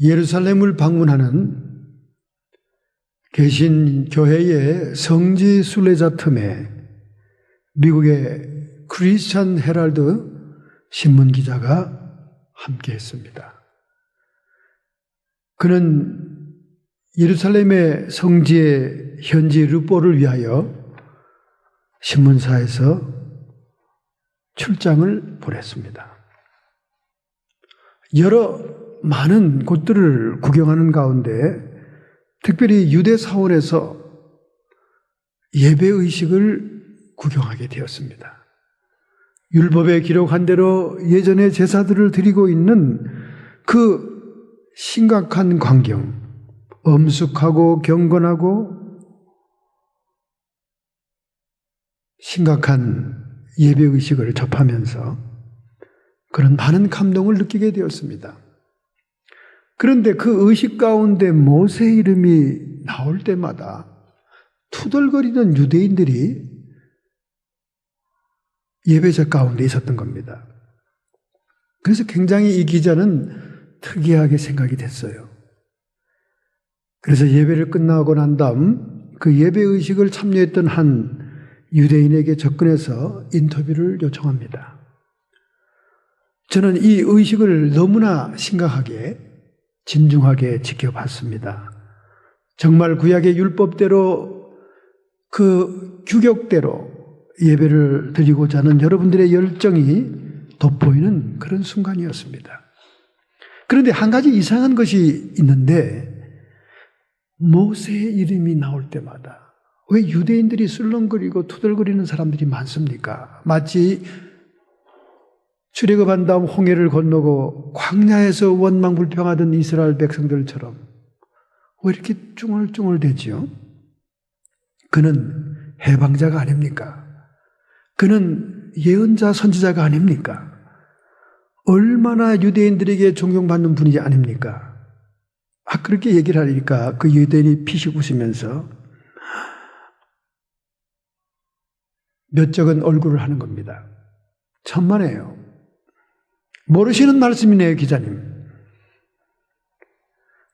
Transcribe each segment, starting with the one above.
예루살렘을 방문하는 개신교회의 성지 순례자 틈에 미국의 크리스찬 헤럴드 신문기자가 함께했습니다. 그는 예루살렘의 성지의 현지 르뽀를 위하여 신문사에서 출장을 보냈습니다. 여러 많은 곳들을 구경하는 가운데 특별히 유대 사원에서 예배의식을 구경하게 되었습니다. 율법에 기록한 대로 예전의 제사들을 드리고 있는 그 심각한 광경, 엄숙하고 경건하고 심각한 예배의식을 접하면서 그런 많은 감동을 느끼게 되었습니다. 그런데 그 의식 가운데 모세 이름이 나올 때마다 투덜거리는 유대인들이 예배자 가운데 있었던 겁니다. 그래서 굉장히 이 기자는 특이하게 생각이 됐어요. 그래서 예배를 끝나고 난 다음 그 예배의식을 참여했던 한 유대인에게 접근해서 인터뷰를 요청합니다. 저는 이 의식을 너무나 심각하게 진중하게 지켜봤습니다. 정말 구약의 율법대로 그 규격대로 예배를 드리고자 하는 여러분들의 열정이 돋보이는 그런 순간이었습니다. 그런데 한 가지 이상한 것이 있는데 모세의 이름이 나올 때마다 왜 유대인들이 술렁거리고 투덜거리는 사람들이 많습니까? 마치 출애굽한 다음 홍해를 건너고 광야에서 원망불평하던 이스라엘 백성들처럼 왜 이렇게 쭝얼쭝얼대지요? 그는 해방자가 아닙니까? 그는 예언자 선지자가 아닙니까? 얼마나 유대인들에게 존경받는 분이 아닙니까? 그렇게 얘기를 하니까 그 유대인이 피식 웃으면서 몇 적은 얼굴을 하는 겁니다. 천만에요. 모르시는 말씀이네요, 기자님.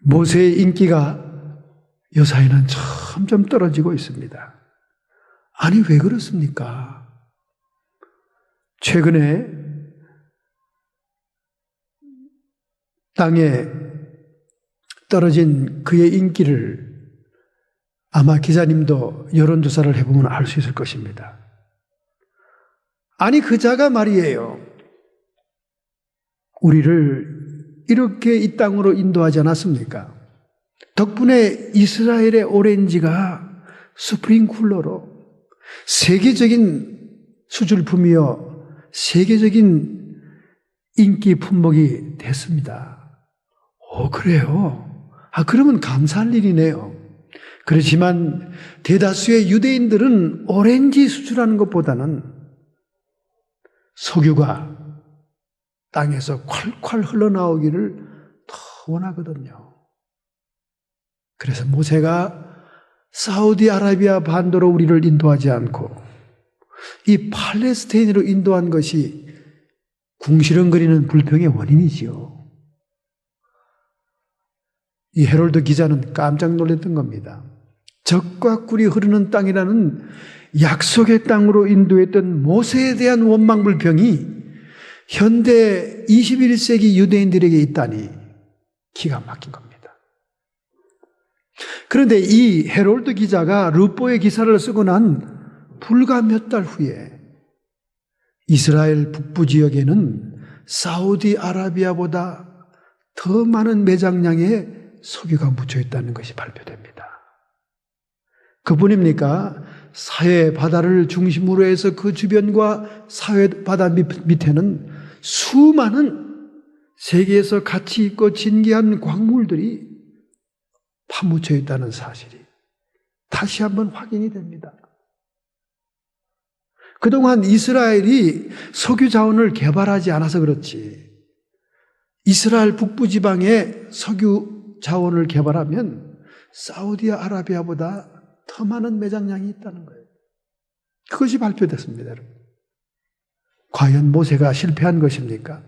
모세의 인기가 요사이는 점점 떨어지고 있습니다. 아니, 왜 그렇습니까? 최근에 땅에 떨어진 그의 인기를 아마 기자님도 여론조사를 해보면 알 수 있을 것입니다. 아니, 그 자가 말이에요. 우리를 이렇게 이 땅으로 인도하지 않았습니까? 덕분에 이스라엘의 오렌지가 스프링쿨러로 세계적인 수출품이요, 세계적인 인기 품목이 됐습니다. 그래요? 그러면 감사할 일이네요. 그렇지만 대다수의 유대인들은 오렌지 수출하는 것보다는 석유가 땅에서 콸콸 흘러나오기를 더 원하거든요. 그래서 모세가 사우디아라비아 반도로 우리를 인도하지 않고 이 팔레스타인으로 인도한 것이 궁시렁거리는 불평의 원인이지요. 이 헤롤드 기자는 깜짝 놀랐던 겁니다. 젖과 꿀이 흐르는 땅이라는 약속의 땅으로 인도했던 모세에 대한 원망불평이 현대 21세기 유대인들에게 있다니 기가 막힌 겁니다. 그런데 이 헤롤드 기자가 르뽀의 기사를 쓰고 난 불과 몇 달 후에 이스라엘 북부 지역에는 사우디아라비아보다 더 많은 매장량의 석유가 묻혀 있다는 것이 발표됩니다. 그뿐입니까? 사해 바다를 중심으로 해서 그 주변과 사해 바다 밑에는 수많은 세계에서 가치 있고 진귀한 광물들이 파묻혀 있다는 사실이 다시 한번 확인이 됩니다. 그동안 이스라엘이 석유 자원을 개발하지 않아서 그렇지, 이스라엘 북부 지방에 석유 자원을 개발하면 사우디아라비아보다 더 많은 매장량이 있다는 거예요. 그것이 발표됐습니다, 여러분. 과연 모세가 실패한 것입니까?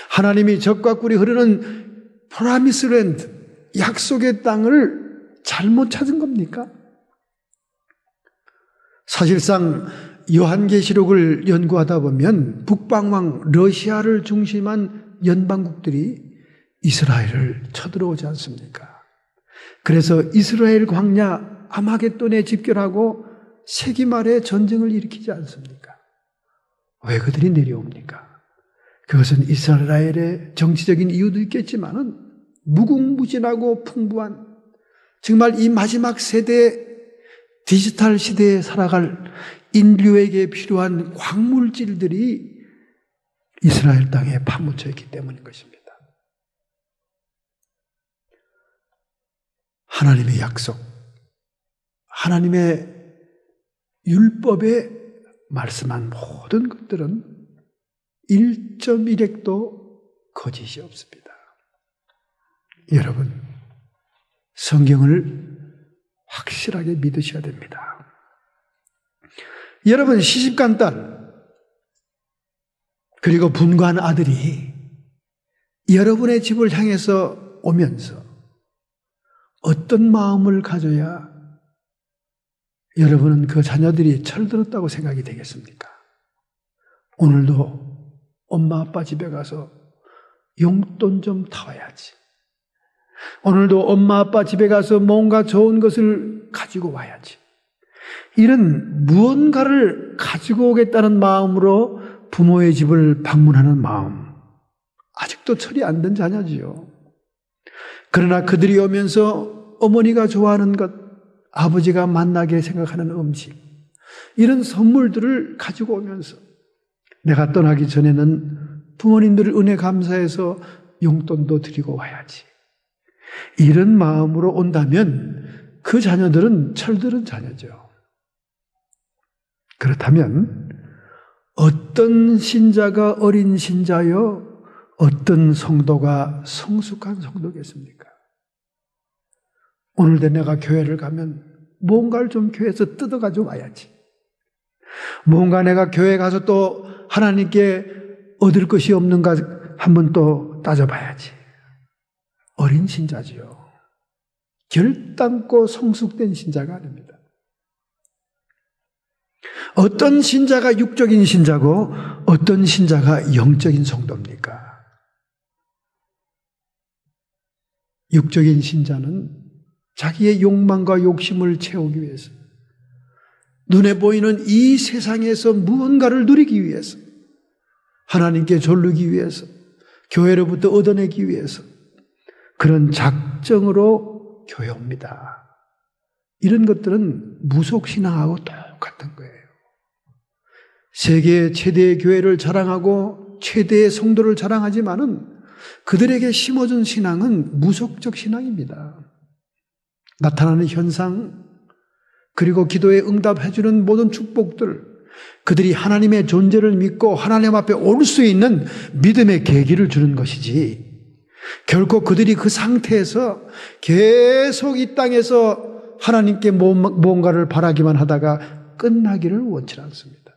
하나님이 젖과 꿀이 흐르는 프라미스 랜드, 약속의 땅을 잘못 찾은 겁니까? 사실상 요한계시록을 연구하다 보면 북방왕 러시아를 중심한 연방국들이 이스라엘을 쳐들어오지 않습니까? 그래서 이스라엘 광야 아마겟돈에 집결하고 세기 말에 전쟁을 일으키지 않습니까? 왜 그들이 내려옵니까? 그것은 이스라엘의 정치적인 이유도 있겠지만은 무궁무진하고 풍부한 정말 이 마지막 세대 디지털 시대에 살아갈 인류에게 필요한 광물질들이 이스라엘 땅에 파묻혀 있기 때문인 것입니다. 하나님의 약속, 하나님의 율법에 말씀한 모든 것들은 1.1핵도 거짓이 없습니다. 여러분, 성경을 확실하게 믿으셔야 됩니다. 여러분, 시집간 딸, 그리고 분가한 아들이 여러분의 집을 향해서 오면서 어떤 마음을 가져야 여러분은 그 자녀들이 철들었다고 생각이 되겠습니까? 오늘도 엄마 아빠 집에 가서 용돈 좀 타와야지. 오늘도 엄마 아빠 집에 가서 뭔가 좋은 것을 가지고 와야지. 이런 무언가를 가지고 오겠다는 마음으로 부모의 집을 방문하는 마음, 아직도 처리 안 된 자녀지요. 그러나 그들이 오면서 어머니가 좋아하는 것, 아버지가 만나게 생각하는 음식, 이런 선물들을 가지고 오면서 내가 떠나기 전에는 부모님들 은혜 감사해서 용돈도 드리고 와야지. 이런 마음으로 온다면 그 자녀들은 철들은 자녀죠. 그렇다면 어떤 신자가 어린 신자요? 어떤 성도가 성숙한 성도겠습니까? 오늘도 내가 교회를 가면 뭔가를 좀 교회에서 뜯어가지고 와야지. 뭔가 내가 교회 가서 또 하나님께 얻을 것이 없는가 한번 또 따져봐야지. 어린 신자지요. 결단코 성숙된 신자가 아닙니다. 어떤 신자가 육적인 신자고 어떤 신자가 영적인 성도입니까? 육적인 신자는 자기의 욕망과 욕심을 채우기 위해서, 눈에 보이는 이 세상에서 무언가를 누리기 위해서, 하나님께 졸르기 위해서, 교회로부터 얻어내기 위해서 그런 작정으로 교회 옵니다. 이런 것들은 무속신앙하고 똑같은 거예요. 세계 최대의 교회를 자랑하고 최대의 성도를 자랑하지만은 그들에게 심어준 신앙은 무속적 신앙입니다. 나타나는 현상, 그리고 기도에 응답해주는 모든 축복들, 그들이 하나님의 존재를 믿고 하나님 앞에 올 수 있는 믿음의 계기를 주는 것이지, 결코 그들이 그 상태에서 계속 이 땅에서 하나님께 뭔가를 바라기만 하다가 끝나기를 원치 않습니다.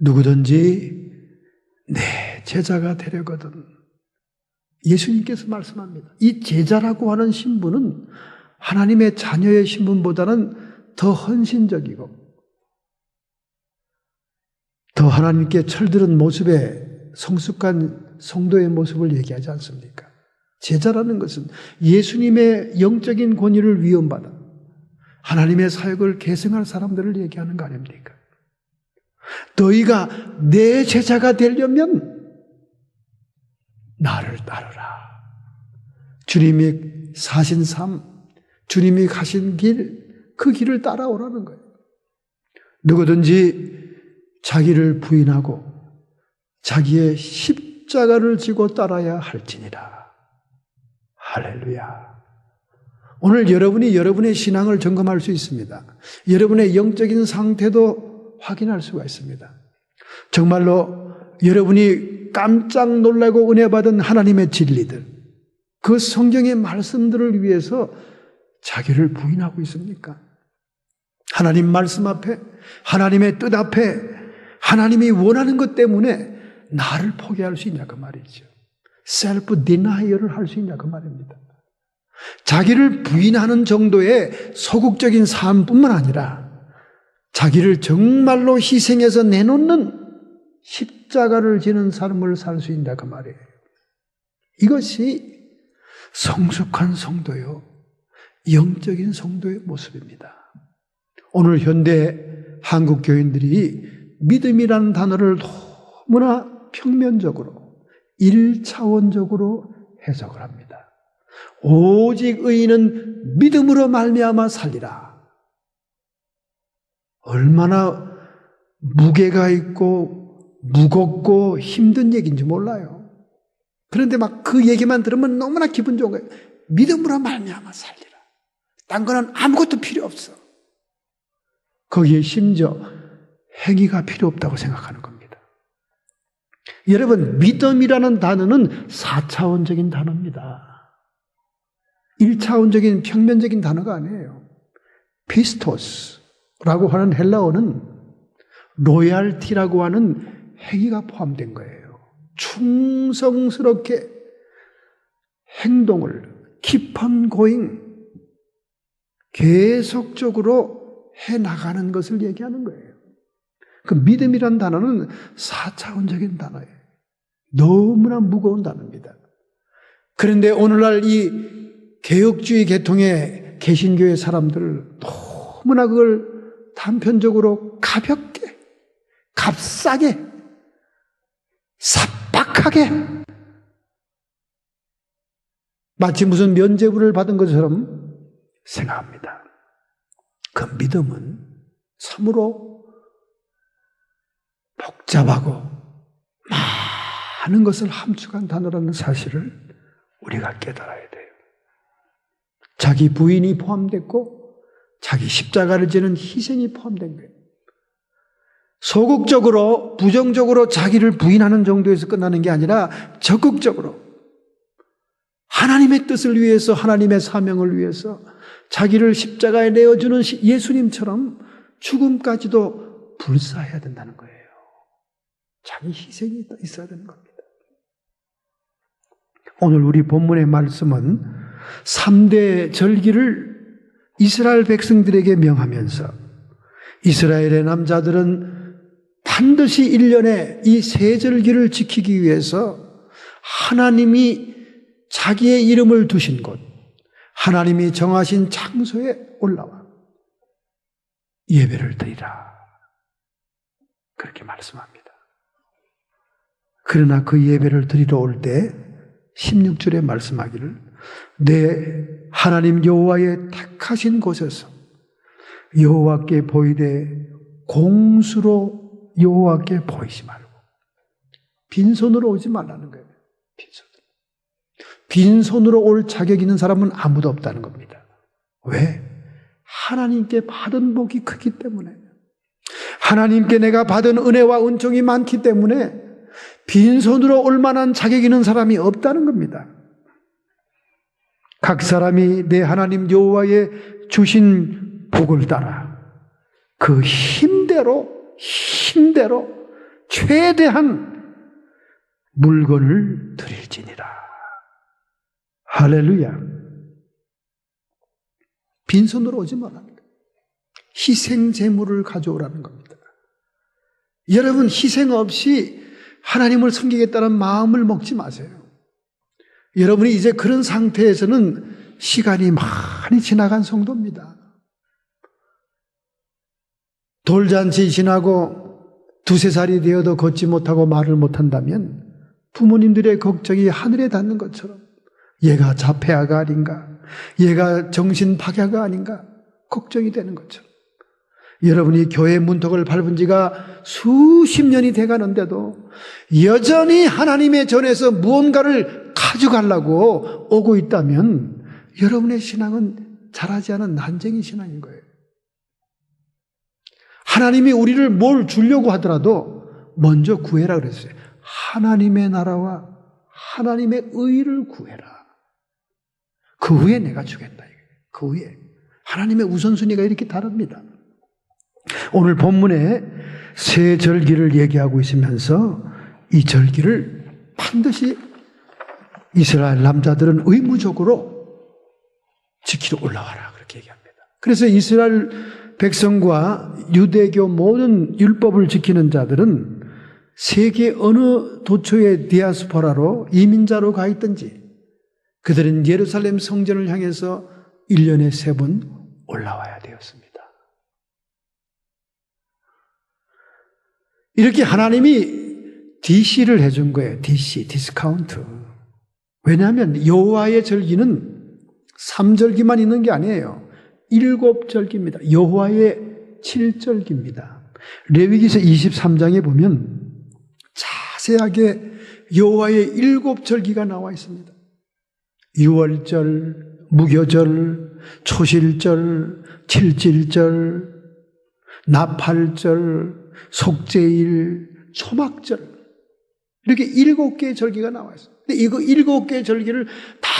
누구든지 내 제자가 되려거든, 예수님께서 말씀합니다. 이 제자라고 하는 신분은 하나님의 자녀의 신분보다는 더 헌신적이고 더 하나님께 철들은 모습의 성숙한 성도의 모습을 얘기하지 않습니까? 제자라는 것은 예수님의 영적인 권위를 위험받아 하나님의 사역을 계승할 사람들을 얘기하는 거 아닙니까? 너희가 내 제자가 되려면 나를 따르라. 주님이 사신 삶, 주님이 가신 길, 그 길을 따라오라는 거예요. 누구든지 자기를 부인하고 자기의 십자가를 지고 따라야 할지니라. 할렐루야. 오늘 여러분이 여러분의 신앙을 점검할 수 있습니다. 여러분의 영적인 상태도 확인할 수가 있습니다. 정말로 여러분이 깜짝 놀라고 은혜 받은 하나님의 진리들, 그 성경의 말씀들을 위해서 자기를 부인하고 있습니까? 하나님 말씀 앞에, 하나님의 뜻 앞에, 하나님이 원하는 것 때문에 나를 포기할 수 있냐 그 말이죠. 셀프 디나이어를 할 수 있냐 그 말입니다. 자기를 부인하는 정도의 소극적인 삶뿐만 아니라 자기를 정말로 희생해서 내놓는 십자가를 지는 삶을 살 수 있냐 그 말이에요. 이것이 성숙한 성도요, 영적인 성도의 모습입니다. 오늘 현대 한국 교인들이 믿음이라는 단어를 너무나 평면적으로 1차원적으로 해석을 합니다. 오직 의인은 믿음으로 말미암아 살리라. 얼마나 무게가 있고 무겁고 힘든 얘기인지 몰라요. 그런데 막 그 얘기만 들으면 너무나 기분 좋은 거예요. 믿음으로 말미암아 살리라. 딴 거는 아무것도 필요 없어. 거기에 심지어 행위가 필요 없다고 생각하는 겁니다. 여러분, 믿음이라는 단어는 4차원적인 단어입니다. 1차원적인 평면적인 단어가 아니에요. 피스토스라고 하는 헬라어는 로얄티라고 하는 행위가 포함된 거예요. 충성스럽게 행동을 keep on going, 계속적으로 해나가는 것을 얘기하는 거예요. 그 믿음이란 단어는 4차원적인 단어예요. 너무나 무거운 단어입니다. 그런데 오늘날 이 개혁주의 계통의 개신교회 사람들 너무나 그걸 단편적으로 가볍게, 값싸게, 삽박하게 마치 무슨 면죄부를 받은 것처럼 생각합니다. 그 믿음은 참으로 복잡하고 많은 것을 함축한 단어라는 사실을 우리가 깨달아야 돼요. 자기 부인이 포함됐고 자기 십자가를 지는 희생이 포함된 거예요. 소극적으로 부정적으로 자기를 부인하는 정도에서 끝나는 게 아니라 적극적으로 하나님의 뜻을 위해서, 하나님의 사명을 위해서 자기를 십자가에 내어주는 예수님처럼 죽음까지도 불사해야 된다는 거예요. 자기 희생이 있어야 되는 겁니다. 오늘 우리 본문의 말씀은 3대 절기를 이스라엘 백성들에게 명하면서 이스라엘의 남자들은 반드시 1년에 이 세 절기를 지키기 위해서 하나님이 자기의 이름을 두신 곳, 하나님이 정하신 장소에 올라와 예배를 드리라. 그렇게 말씀합니다. 그러나 그 예배를 드리러 올 때 16절에 말씀하기를 내 하나님 여호와의 택하신 곳에서 여호와께 보이되 공수로 여호와께 보이지 말고 빈손으로 오지 말라는 거예요. 빈손으로 올 자격 있는 사람은 아무도 없다는 겁니다. 왜? 하나님께 받은 복이 크기 때문에, 하나님께 내가 받은 은혜와 은총이 많기 때문에 빈손으로 올 만한 자격 있는 사람이 없다는 겁니다. 각 사람이 내 하나님 여호와의 주신 복을 따라 그 힘대로 최대한 물건을 드릴지니라. 할렐루야. 빈손으로 오지 말라는 거예요. 희생 제물을 가져오라는 겁니다. 여러분, 희생 없이 하나님을 섬기겠다는 마음을 먹지 마세요. 여러분이 이제 그런 상태에서는 시간이 많이 지나간 성도입니다. 돌잔치 지나고 2-3살이 되어도 걷지 못하고 말을 못한다면 부모님들의 걱정이 하늘에 닿는 것처럼 얘가 자폐아가 아닌가, 얘가 정신박야가 아닌가 걱정이 되는 것처럼 여러분이 교회 문턱을 밟은 지가 수십 년이 돼가는데도 여전히 하나님의 전에서 무언가를 가져가려고 오고 있다면 여러분의 신앙은 자라지 않은 난쟁이 신앙인 거예요. 하나님이 우리를 뭘 주려고 하더라도 먼저 구해라 그랬어요. 하나님의 나라와 하나님의 의를 구해라. 그 후에 내가 주겠다. 그 후에. 하나님의 우선순위가 이렇게 다릅니다. 오늘 본문에 세 절기를 얘기하고 있으면서 이 절기를 반드시 이스라엘 남자들은 의무적으로 지키러 올라와라 그렇게 얘기합니다. 그래서 이스라엘 백성과 유대교 모든 율법을 지키는 자들은 세계 어느 도처의 디아스포라로 이민자로 가 있든지 그들은 예루살렘 성전을 향해서 1년에 3번 올라와야 되었습니다. 이렇게 하나님이 DC를 해준 거예요. DC, 디스카운트. 왜냐하면 여호와의 절기는 3절기만 있는 게 아니에요. 7절기입니다. 여호와의 7절기입니다. 레위기서 23장에 보면 자세하게 여호와의 7절기가 나와 있습니다. 유월절, 무교절, 초실절, 칠칠절, 나팔절, 속죄일, 초막절 이렇게 7개의 절기가 나와 있어요. 근데 이거 7개의 절기를 다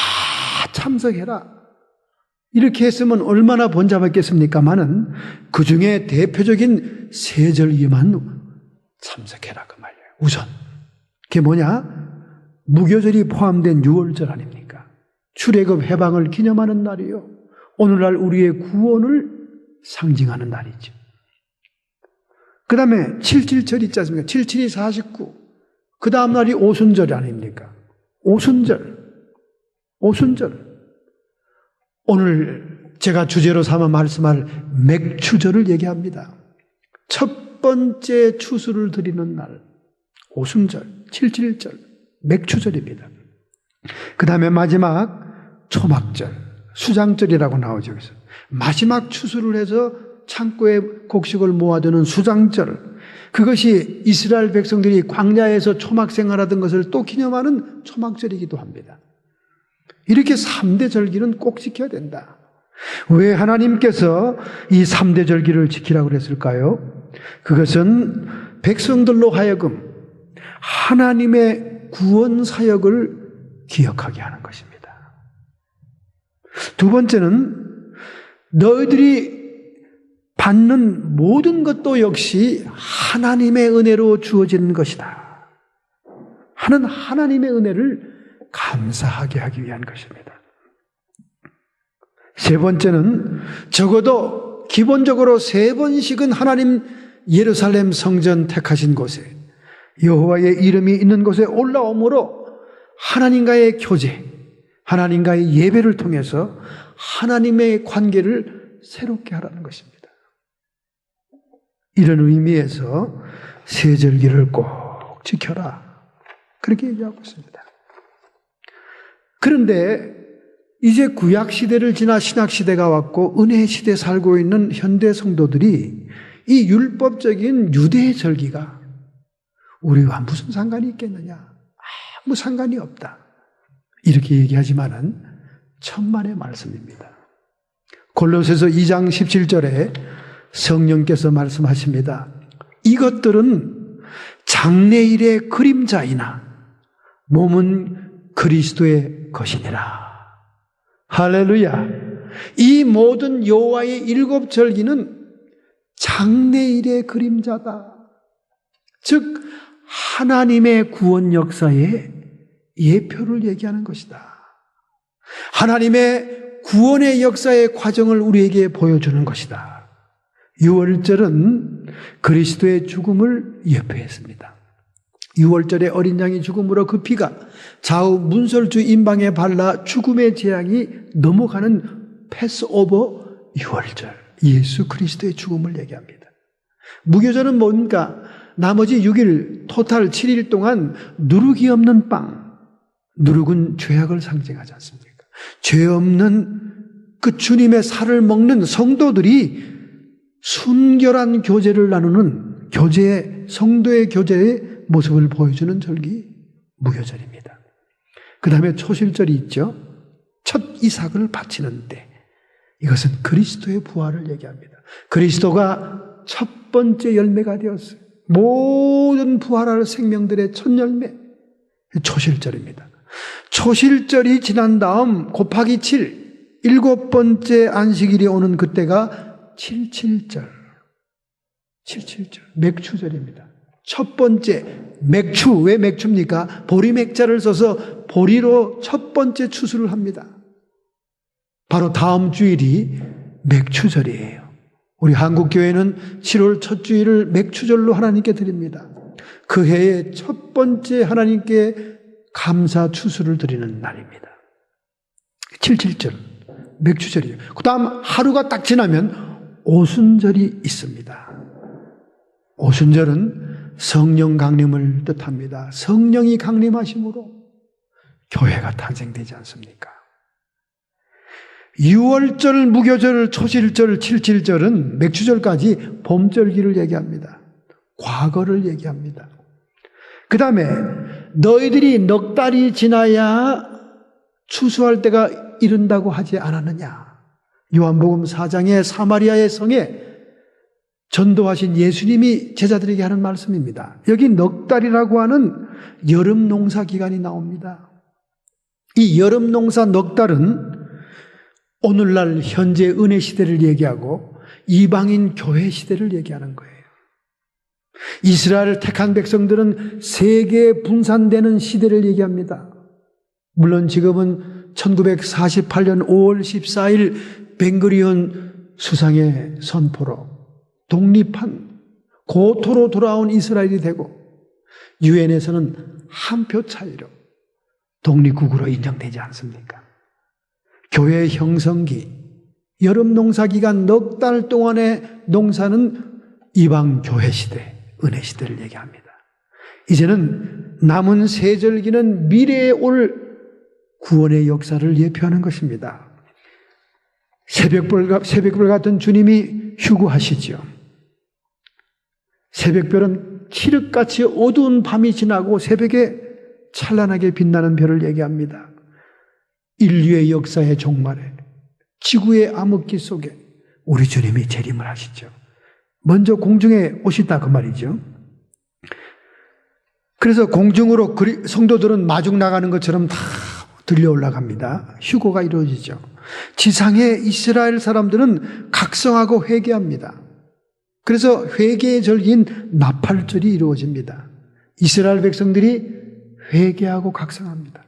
참석해라. 이렇게 했으면 얼마나 번잡했겠습니까마는 그 중에 대표적인 3절기만 참석해라 그 말이에요. 우선 그게 뭐냐? 무교절이 포함된 유월절 아닙니까? 출애굽 해방을 기념하는 날이요. 오늘날 우리의 구원을 상징하는 날이죠. 그 다음에 77절 있지 않습니까? 77이 49. 그 다음 날이 오순절 아닙니까? 오순절. 오늘 제가 주제로 삼아 말씀할 맥추절을 얘기합니다. 첫 번째 추수를 드리는 날. 오순절, 77절, 맥추절입니다. 그 다음에 마지막 초막절, 수장절이라고 나오죠. 그래서 마지막 추수를 해서 창고에 곡식을 모아두는 수장절, 그것이 이스라엘 백성들이 광야에서 초막 생활하던 것을 또 기념하는 초막절이기도 합니다. 이렇게 3대 절기는 꼭 지켜야 된다. 왜 하나님께서 이 3대 절기를 지키라고 그랬을까요? 그것은 백성들로 하여금 하나님의 구원 사역을 기억하게 하는 것입니다. 두 번째는 너희들이 받는 모든 것도 역시 하나님의 은혜로 주어지는 것이다 하는 하나님의 은혜를 감사하게 하기 위한 것입니다. 세 번째는 적어도 기본적으로 3번씩은 하나님 예루살렘 성전 택하신 곳에 여호와의 이름이 있는 곳에 올라오므로 하나님과의 교제, 하나님과의 예배를 통해서 하나님의 관계를 새롭게 하라는 것입니다. 이런 의미에서 세절기를 꼭 지켜라. 그렇게 얘기하고 있습니다. 그런데 이제 구약시대를 지나 신약시대가 왔고 은혜시대에 살고 있는 현대 성도들이 이 율법적인 유대의 절기가 우리와 무슨 상관이 있겠느냐? 아무 상관이 없다. 이렇게 얘기하지만은 천만의 말씀입니다. 골로새서 2장 17절에 성령께서 말씀하십니다. 이것들은 장래일의 그림자이나 몸은 그리스도의 것이니라. 할렐루야. 이 모든 여호와의 7절기는 장래일의 그림자다. 즉 하나님의 구원 역사의 예표를 얘기하는 것이다. 하나님의 구원의 역사의 과정을 우리에게 보여주는 것이다. 유월절은 그리스도의 죽음을 예표했습니다. 유월절에 어린 양이 죽음으로 그 피가 좌우 문설주 임방에 발라 죽음의 재앙이 넘어가는 패스오버 유월절, 예수 그리스도의 죽음을 얘기합니다. 무교절은 뭔가? 나머지 6일, 토탈 7일 동안 누룩이 없는 빵. 누룩은 죄악을 상징하지 않습니까? 죄 없는 그 주님의 살을 먹는 성도들이 순결한 교제를 나누는 성도의 교제의 모습을 보여주는 절기, 무교절입니다. 그 다음에 초실절이 있죠. 첫 이삭을 바치는 때. 이것은 그리스도의 부활을 얘기합니다. 그리스도가 첫 번째 열매가 되었어요. 모든 부활할 생명들의 첫 열매, 초실절입니다. 초실절이 지난 다음 곱하기 7, 7번째 안식일이 오는 그때가 77절, 맥추절입니다. 첫 번째 맥추, 왜 맥추입니까? 보리맥자를 써서 보리로 첫 번째 추수를 합니다. 바로 다음 주일이 맥추절이에요. 우리 한국교회는 7월 첫 주일을 맥추절로 하나님께 드립니다. 그 해의 첫 번째 하나님께 감사 추수를 드리는 날입니다. 77절, 맥추절이에요. 그 다음 하루가 딱 지나면 오순절이 있습니다. 오순절은 성령 강림을 뜻합니다. 성령이 강림하심으로 교회가 탄생되지 않습니까? 6월절, 무교절, 초실절, 칠칠절은 맥추절까지 봄절기를 얘기합니다. 과거를 얘기합니다. 그 다음에 너희들이 넉 달이 지나야 추수할 때가 이른다고 하지 않았느냐. 요한복음 4장의 사마리아의 성에 전도하신 예수님이 제자들에게 하는 말씀입니다. 여기 넉 달이라고 하는 여름 농사 기간이 나옵니다. 이 여름 농사 넉 달은 오늘날 현재 은혜 시대를 얘기하고 이방인 교회 시대를 얘기하는 거예요. 이스라엘을 택한 백성들은 세계에 분산되는 시대를 얘기합니다. 물론 지금은 1948년 5월 14일 벤구리온 수상의 선포로 독립한 고토로 돌아온 이스라엘이 되고 유엔에서는 한 표 차이로 독립국으로 인정되지 않습니까? 교회 형성기, 여름 농사 기간 넉 달 동안의 농사는 이방 교회 시대, 은혜 시대를 얘기합니다. 이제는 남은 세절기는 미래에 올 구원의 역사를 예표하는 것입니다. 새벽별 같은 주님이 휴구하시죠. 새벽별은 칠흑같이 어두운 밤이 지나고 새벽에 찬란하게 빛나는 별을 얘기합니다. 인류의 역사의 종말에 지구의 암흑기 속에 우리 주님이 재림을 하시죠. 먼저 공중에 오시다 그 말이죠. 그래서 공중으로 성도들은 마중 나가는 것처럼 다 들려 올라갑니다. 휴거가 이루어지죠. 지상의 이스라엘 사람들은 각성하고 회개합니다. 그래서 회개의 절기인 나팔절이 이루어집니다. 이스라엘 백성들이 회개하고 각성합니다.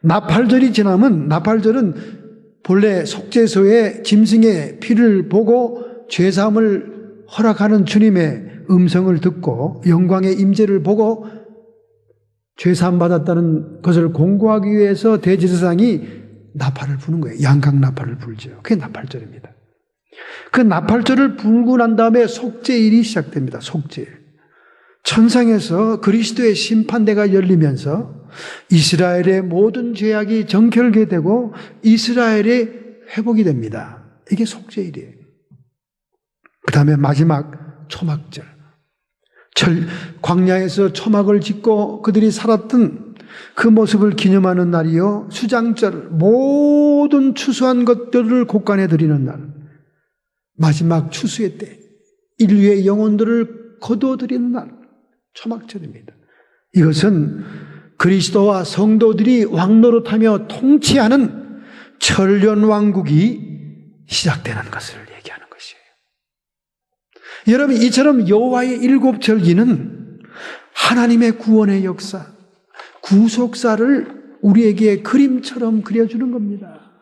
나팔절이 지나면, 나팔절은 본래 속죄소에 짐승의 피를 보고 죄사함을 허락하는 주님의 음성을 듣고 영광의 임재를 보고 죄사함 받았다는 것을 공고하기 위해서 대제사장이 나팔을 부는 거예요. 양각 나팔을 불죠. 그게 나팔절입니다. 그 나팔절을 불고 난 다음에 속죄일이 시작됩니다. 속죄일. 천상에서 그리스도의 심판대가 열리면서 이스라엘의 모든 죄악이 정결게 되고 이스라엘이 회복이 됩니다. 이게 속죄일이에요. 그 다음에 마지막 초막절. 광야에서 초막을 짓고 그들이 살았던 그 모습을 기념하는 날이요. 수장절, 모든 추수한 것들을 곳간에 드리는 날. 마지막 추수의 때, 인류의 영혼들을 거두어드리는 날, 초막절입니다. 이것은 그리스도와 성도들이 왕노릇하며 통치하는 천년왕국이 시작되는 것을 얘기하는 것이에요. 여러분, 이처럼 여호와의 7절기는 하나님의 구원의 역사, 구속사를 우리에게 그림처럼 그려주는 겁니다.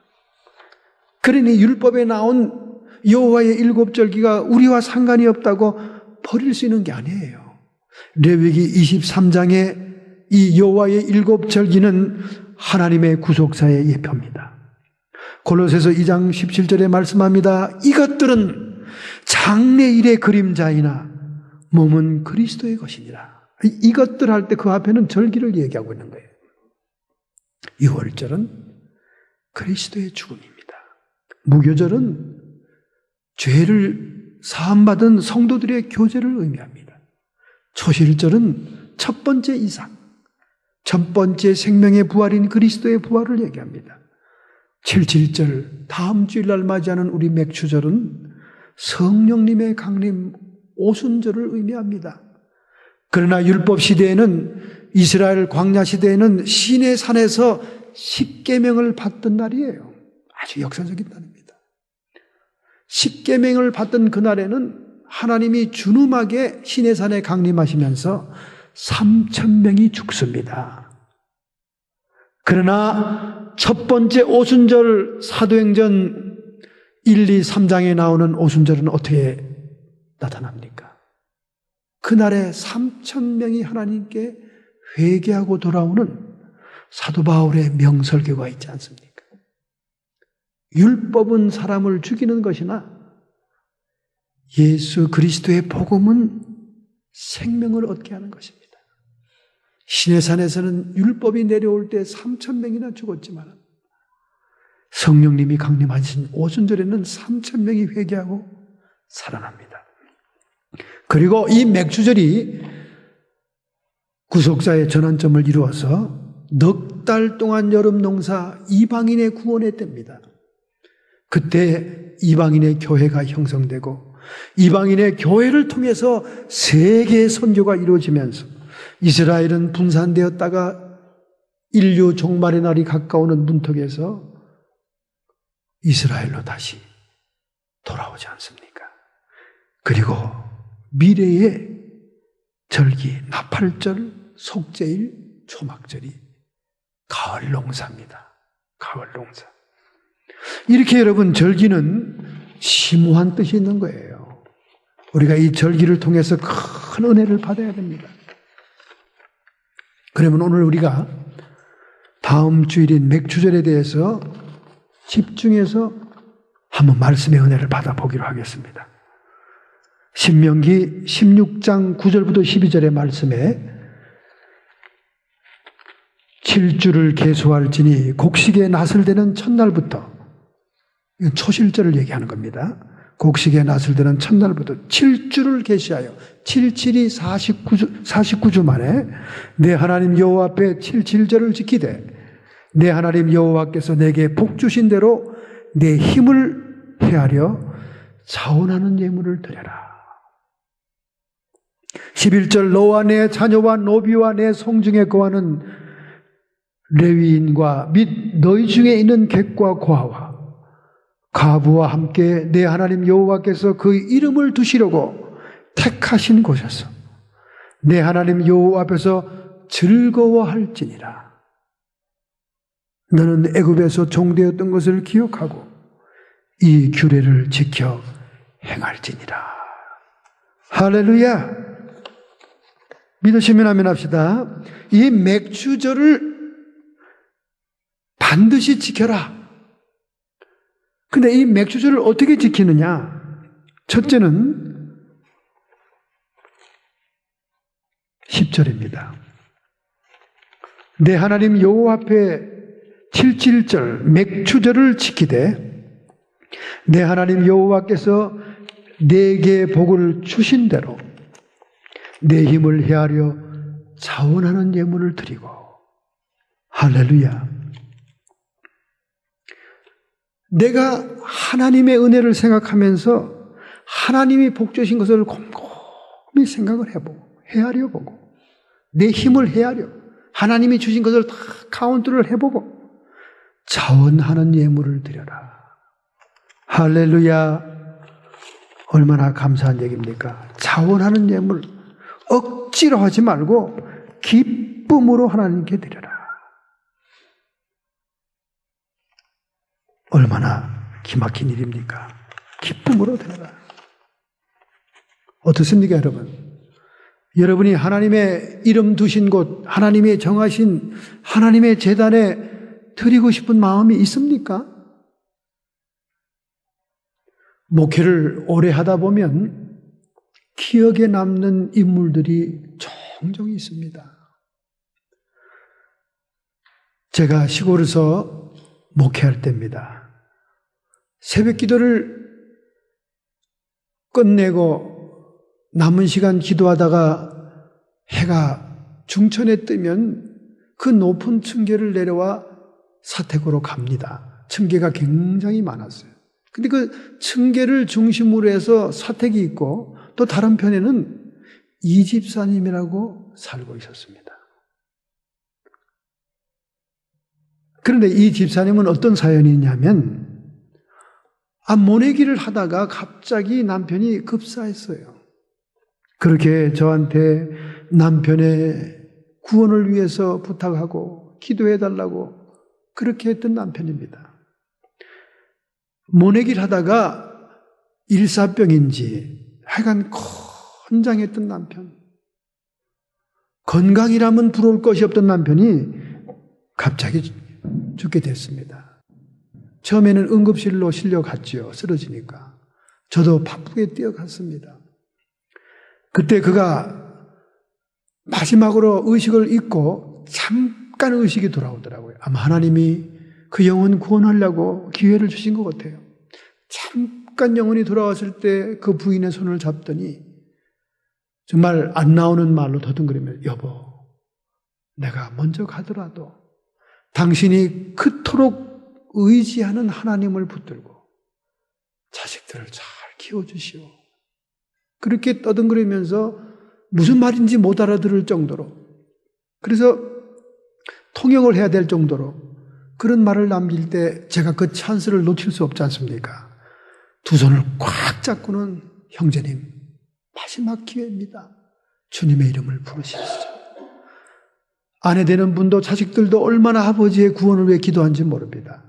그러니 율법에 나온 여호와의 7절기가 우리와 상관이 없다고 버릴 수 있는 게 아니에요. 레위기 23장의 이 여호와의 7절기는 하나님의 구속사의 예표입니다. 골로새서 2장 17절에 말씀합니다. 이것들은 장래일의 그림자이나 몸은 그리스도의 것이니라. 이것들 할 때 그 앞에는 절기를 얘기하고 있는 거예요. 6월절은 그리스도의 죽음입니다. 무교절은 죄를 사함받은 성도들의 교제를 의미합니다. 초실절은 첫 번째 이삭, 첫 번째 생명의 부활인 그리스도의 부활을 얘기합니다. 77절, 다음 주일날 맞이하는 우리 맥추절은 성령님의 강림 오순절을 의미합니다. 그러나 율법 시대에는, 이스라엘 광야 시대에는 시내 산에서 십계명을 받던 날이에요. 아주 역사적인 날입니다. 십계명을 받던 그날에는 하나님이 준엄하게 시내산에 강림하시면서 3,000명이 죽습니다. 그러나 첫 번째 오순절 사도행전 1, 2, 3장에 나오는 오순절은 어떻게 나타납니까? 그날에 3,000명이 하나님께 회개하고 돌아오는 사도 바울의 명설교가 있지 않습니까? 율법은 사람을 죽이는 것이나 예수 그리스도의 복음은 생명을 얻게 하는 것입니다. 시내산에서는 율법이 내려올 때 3,000명이나 죽었지만 성령님이 강림하신 오순절에는 3,000명이 회개하고 살아납니다. 그리고 이 맥주절이 구속사의 전환점을 이루어서 넉 달 동안 여름 농사 이방인의 구원의 때입니다. 그때 이방인의 교회가 형성되고 이방인의 교회를 통해서 세계의 선교가 이루어지면서 이스라엘은 분산되었다가 인류 종말의 날이 가까우는 문턱에서 이스라엘로 다시 돌아오지 않습니까? 그리고 미래의 절기, 나팔절, 속죄일, 초막절이 가을 농사입니다. 가을 농사. 이렇게 여러분 절기는 심오한 뜻이 있는 거예요. 우리가 이 절기를 통해서 큰 은혜를 받아야 됩니다. 그러면 오늘 우리가 다음 주일인 맥주절에 대해서 집중해서 한번 말씀의 은혜를 받아보기로 하겠습니다. 신명기 16장 9절부터 12절의 말씀에 7주를 계수할지니 곡식에 낫을 되는 첫날부터, 이건 초실절을 얘기하는 겁니다. 곡식에 낫을 되는 첫날부터 7주를 계시하여 77이 49주 만에 내 하나님 여호와 앞에 77절을 지키되 내 하나님 여호와께서 내게 복 주신 대로 내 힘을 헤아려 자원하는 예물을 드려라. 11절 너와 내 자녀와 노비와 내 성중에 거하는 레위인과 및 너희 중에 있는 객과 고아와 가부와 함께 내 하나님 여호와께서 그 이름을 두시려고 택하신 곳에서 내 하나님 여호와 앞에서 즐거워할지니라. 너는 애굽에서 종되었던 것을 기억하고 이 규례를 지켜 행할지니라. 할렐루야. 믿으시면 아멘 합시다. 이 맥주절을 반드시 지켜라. 근데 이 맥주절을 어떻게 지키느냐? 첫째는 10절입니다. 내 하나님 여호와 앞에 77절 맥주절을 지키되 내 하나님 여호와께서 내게 복을 주신 대로 내 힘을 헤아려 자원하는 예물을 드리고. 할렐루야. 내가 하나님의 은혜를 생각하면서 하나님이 복 주신 것을 곰곰이 생각을 해보고 헤아려 보고 내 힘을 헤아려 하나님이 주신 것을 다 카운트를 해보고 자원하는 예물을 드려라. 할렐루야. 얼마나 감사한 얘기입니까? 자원하는 예물 억지로 하지 말고 기쁨으로 하나님께 드려라. 얼마나 기막힌 일입니까? 기쁨으로 드려라. 어떻습니까, 여러분? 여러분이 하나님의 이름 두신 곳, 하나님의 정하신 하나님의 제단에 드리고 싶은 마음이 있습니까? 목회를 오래 하다 보면 기억에 남는 인물들이 종종 있습니다. 제가 시골에서 목회할 때입니다. 새벽 기도를 끝내고 남은 시간 기도하다가 해가 중천에 뜨면 그 높은 층계를 내려와 사택으로 갑니다. 층계가 굉장히 많았어요. 근데 그 층계를 중심으로 해서 사택이 있고 또 다른 편에는 이 집사님이라고 살고 있었습니다. 그런데 이 집사님은 어떤 사연이 있냐면 모내기를 하다가 갑자기 남편이 급사했어요. 그렇게 저한테 남편의 구원을 위해서 부탁하고 기도해달라고 그렇게 했던 남편입니다. 모내기를 하다가 일사병인지 하여간 건장했던 남편, 건강이라면 부러울 것이 없던 남편이 갑자기 죽게 됐습니다. 처음에는 응급실로 실려갔죠. 쓰러지니까. 저도 바쁘게 뛰어갔습니다. 그때 그가 마지막으로 의식을 잊고 잠깐 의식이 돌아오더라고요. 아마 하나님이 그 영혼 구원하려고 기회를 주신 것 같아요. 잠깐 영혼이 돌아왔을 때 그 부인의 손을 잡더니 정말 안 나오는 말로 더듬거리며 여보, 내가 먼저 가더라도 당신이 그토록 의지하는 하나님을 붙들고 자식들을 잘 키워주시오. 그렇게 떠듬거리면서 무슨 말인지 못 알아들을 정도로, 그래서 통역을 해야 될 정도로 그런 말을 남길 때 제가 그 찬스를 놓칠 수 없지 않습니까? 두 손을 꽉 잡고는 형제님, 마지막 기회입니다. 주님의 이름을 부르십시오. 아내 되는 분도 자식들도 얼마나 아버지의 구원을 위해 기도한지 모릅니다.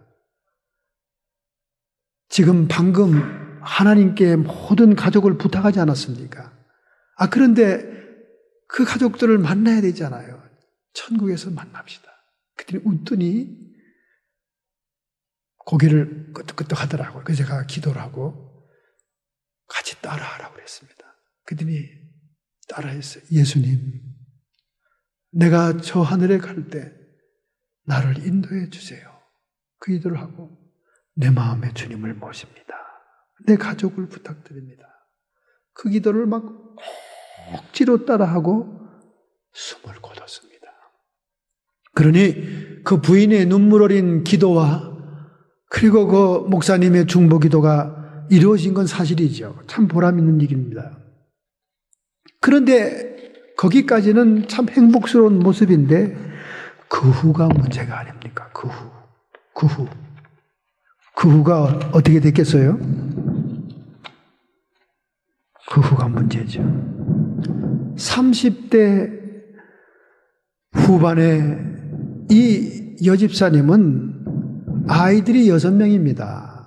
지금 방금 하나님께 모든 가족을 부탁하지 않았습니까? 그런데 그 가족들을 만나야 되잖아요. 천국에서 만납시다. 그랬더니 웃더니 고개를 끄덕끄덕 하더라고요. 그래서 제가 기도를 하고 같이 따라하라고 그랬습니다. 그랬더니 따라했어요. 예수님, 내가 저 하늘에 갈 때 나를 인도해 주세요. 그 기도를 하고 내 마음에 주님을 모십니다. 내 가족을 부탁드립니다. 그 기도를 막 억지로 따라하고 숨을 거뒀습니다. 그러니 그 부인의 눈물 어린 기도와 그리고 그 목사님의 중보 기도가 이루어진 건 사실이죠. 참 보람 있는 일입니다. 그런데 거기까지는 참 행복스러운 모습인데 그 후가 문제가 아닙니까? 그 후가 어떻게 됐겠어요? 그 후가 문제죠. 30대 후반에 이 여집사님은 아이들이 6명입니다.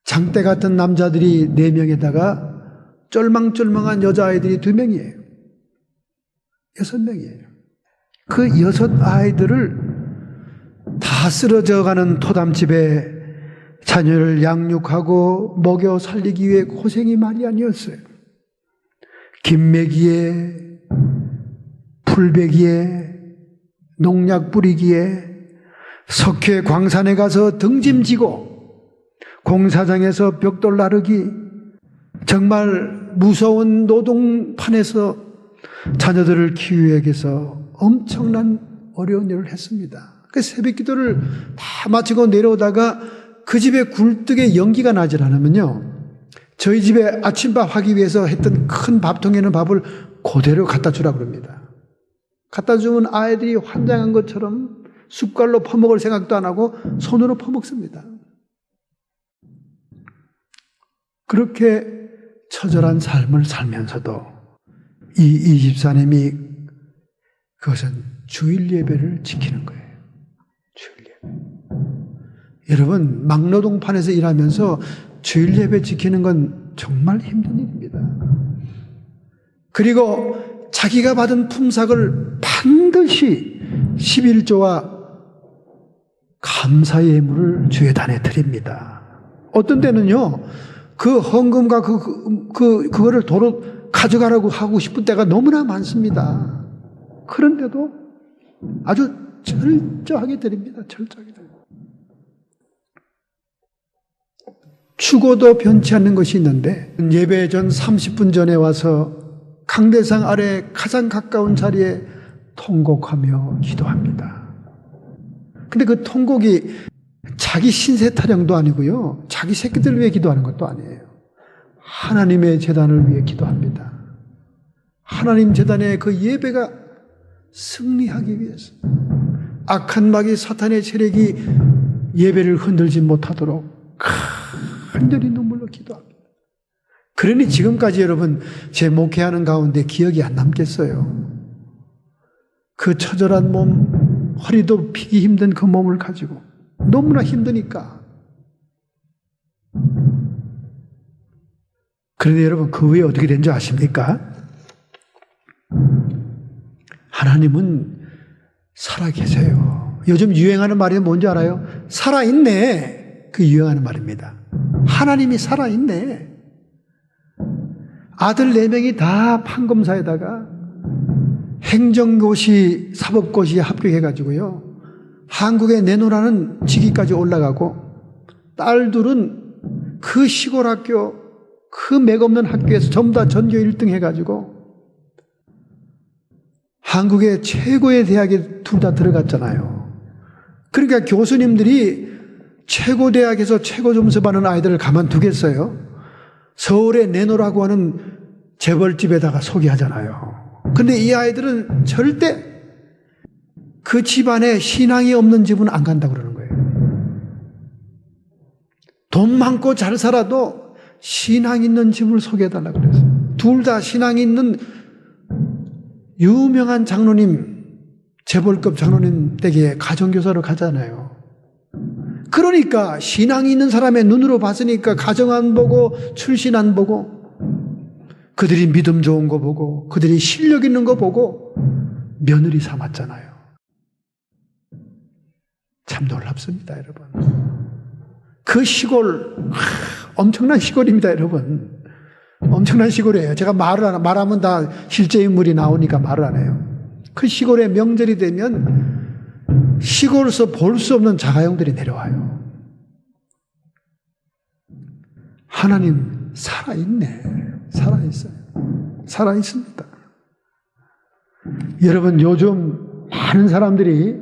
장대 같은 남자들이 4명에다가 쫄망쫄망한 여자아이들이 2명이에요. 6명이에요. 그 6아이들을 다 쓰러져가는 토담집에 자녀를 양육하고 먹여 살리기 위해 고생이 많이 아니었어요. 김매기에, 풀베기에, 농약 뿌리기에, 석회 광산에 가서 등짐지고 공사장에서 벽돌 나르기, 정말 무서운 노동판에서 자녀들을 키우기 위해서 엄청난 어려운 일을 했습니다. 그 새벽 기도를 다 마치고 내려오다가 그 집에 굴뚝에 연기가 나질 않으면요, 저희 집에 아침밥 하기 위해서 했던 큰 밥통에는 밥을 그대로 갖다 주라고 그럽니다. 갖다 주면 아이들이 환장한 것처럼 숟갈로 퍼먹을 생각도 안 하고 손으로 퍼먹습니다. 그렇게 처절한 삶을 살면서도 이 집사님이 그것은 주일 예배를 지키는 거예요. 주일 예배. 여러분, 막노동판에서 일하면서 주일 예배 지키는 건 정말 힘든 일입니다. 그리고 자기가 받은 품삯을 반드시 11조와 감사의 예물을 주의 단에 드립니다. 어떤 때는요, 그 헌금과 그거를 도로 가져가라고 하고 싶은 때가 너무나 많습니다. 그런데도 아주 철저하게 드립니다. 철저하게 드립니다. 죽어도 변치 않는 것이 있는데, 예배 전 30분 전에 와서 강대상 아래 가장 가까운 자리에 통곡하며 기도합니다. 근데 그 통곡이 자기 신세 타령도 아니고요, 자기 새끼들 위해 기도하는 것도 아니에요. 하나님의 제단을 위해 기도합니다. 하나님 제단의 그 예배가 승리하기 위해서, 악한 마귀 사탄의 세력이 예배를 흔들지 못하도록 간절히 눈물로 기도합니다. 그러니 지금까지 여러분 제 목회하는 가운데 기억이 안 남겠어요. 그 처절한 몸, 허리도 피기 힘든 그 몸을 가지고 너무나 힘드니까. 그런데 여러분 그 후에 어떻게 된 줄 아십니까? 하나님은 살아계세요. 요즘 유행하는 말이 뭔지 알아요? 살아있네. 그 유행하는 말입니다. 하나님이 살아있네. 아들 4명이 다 판검사에다가 행정고시, 사법고시에 합격해가지고요. 한국에 내놓으라는 직위까지 올라가고 딸 둘은 그 시골 학교, 그 맥없는 학교에서 전부 다 전교 1등 해가지고 한국의 최고의 대학에 둘 다 들어갔잖아요. 그러니까 교수님들이 최고 대학에서 최고 점수 받는 아이들을 가만두겠어요? 서울에 내놓으라고 하는 재벌집에다가 소개하잖아요. 근데 이 아이들은 절대 그 집안에 신앙이 없는 집은 안 간다고 그러는 거예요. 돈 많고 잘 살아도 신앙 있는 집을 소개해달라고 그랬어요. 둘 다 신앙 있는 유명한 장로님, 재벌급 장로님 댁에 가정교사로 가잖아요. 그러니까 신앙이 있는 사람의 눈으로 봤으니까 가정 안 보고 출신 안 보고 그들이 믿음 좋은 거 보고 그들이 실력 있는 거 보고 며느리 삼았잖아요. 참 놀랍습니다, 여러분. 그 시골 엄청난 시골입니다, 여러분. 엄청난 시골이에요. 제가 말하면 다 실제 인물이 나오니까 말을 안 해요. 그 시골에 명절이 되면 시골에서 볼 수 없는 자가용들이 내려와요. 하나님 살아있네. 살아있어요. 살아있습니다. 여러분 요즘 많은 사람들이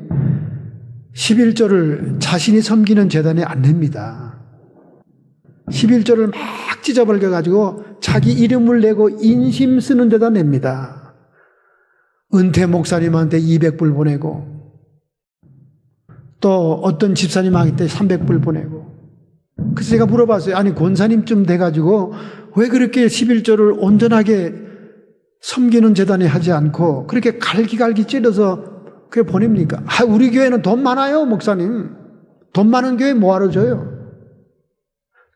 11조를 자신이 섬기는 재단에 안 냅니다. 11조를 막 찢어버려가지고 자기 이름을 내고 인심 쓰는 데다 냅니다. 은퇴 목사님한테 200불 보내고 또 어떤 집사님한테 300불 보내고. 그래서 제가 물어봤어요. 아니 권사님쯤 돼가지고 왜 그렇게 11조를 온전하게 섬기는 재단에 하지 않고 그렇게 갈기갈기 찔러서 그게 보냅니까? 아, 우리 교회는 돈 많아요, 목사님. 돈 많은 교회 뭐하러 줘요?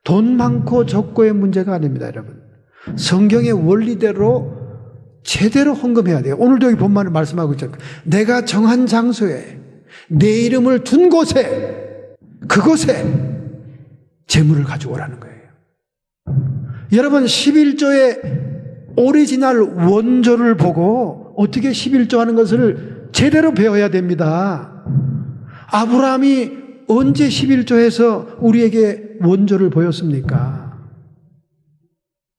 돈 많고 적고의 문제가 아닙니다, 여러분. 성경의 원리대로 제대로 헌금해야 돼요. 오늘도 여기 본문을 말씀하고 있잖아요. 내가 정한 장소에 내 이름을 둔 곳에 그곳에 재물을 가지고 오라는 거예요. 여러분 11조의 오리지널 원조를 보고 어떻게 11조 하는 것을 제대로 배워야 됩니다. 아브라함이 언제 11조에서 우리에게 원조를 보였습니까?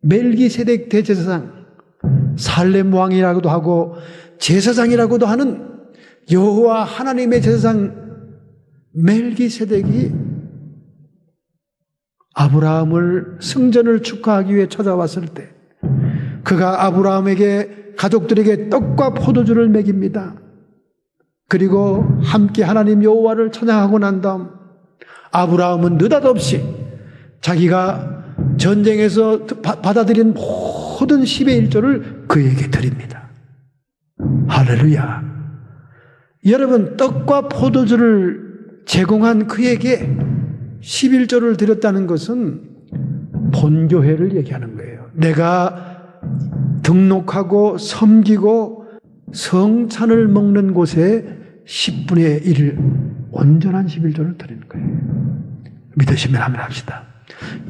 멜기세덱 대제사장, 살렘 왕이라고도 하고 제사장이라고도 하는 여호와 하나님의 제사장 멜기세덱이 아브라함을 승전을 축하하기 위해 찾아왔을 때 그가 아브라함에게 가족들에게 떡과 포도주를 먹입니다. 그리고 함께 하나님 여호와를 찬양하고 난 다음 아브라함은 느닷없이 자기가 전쟁에서 받아들인 모든 10의 1조를 그에게 드립니다. 할렐루야. 여러분 떡과 포도주를 제공한 그에게 11조를 드렸다는 것은 본교회를 얘기하는 거예요. 내가 등록하고 섬기고 성찬을 먹는 곳에 10분의 1을 온전한 11조를 드리는 거예요. 믿으시면 하면 합시다.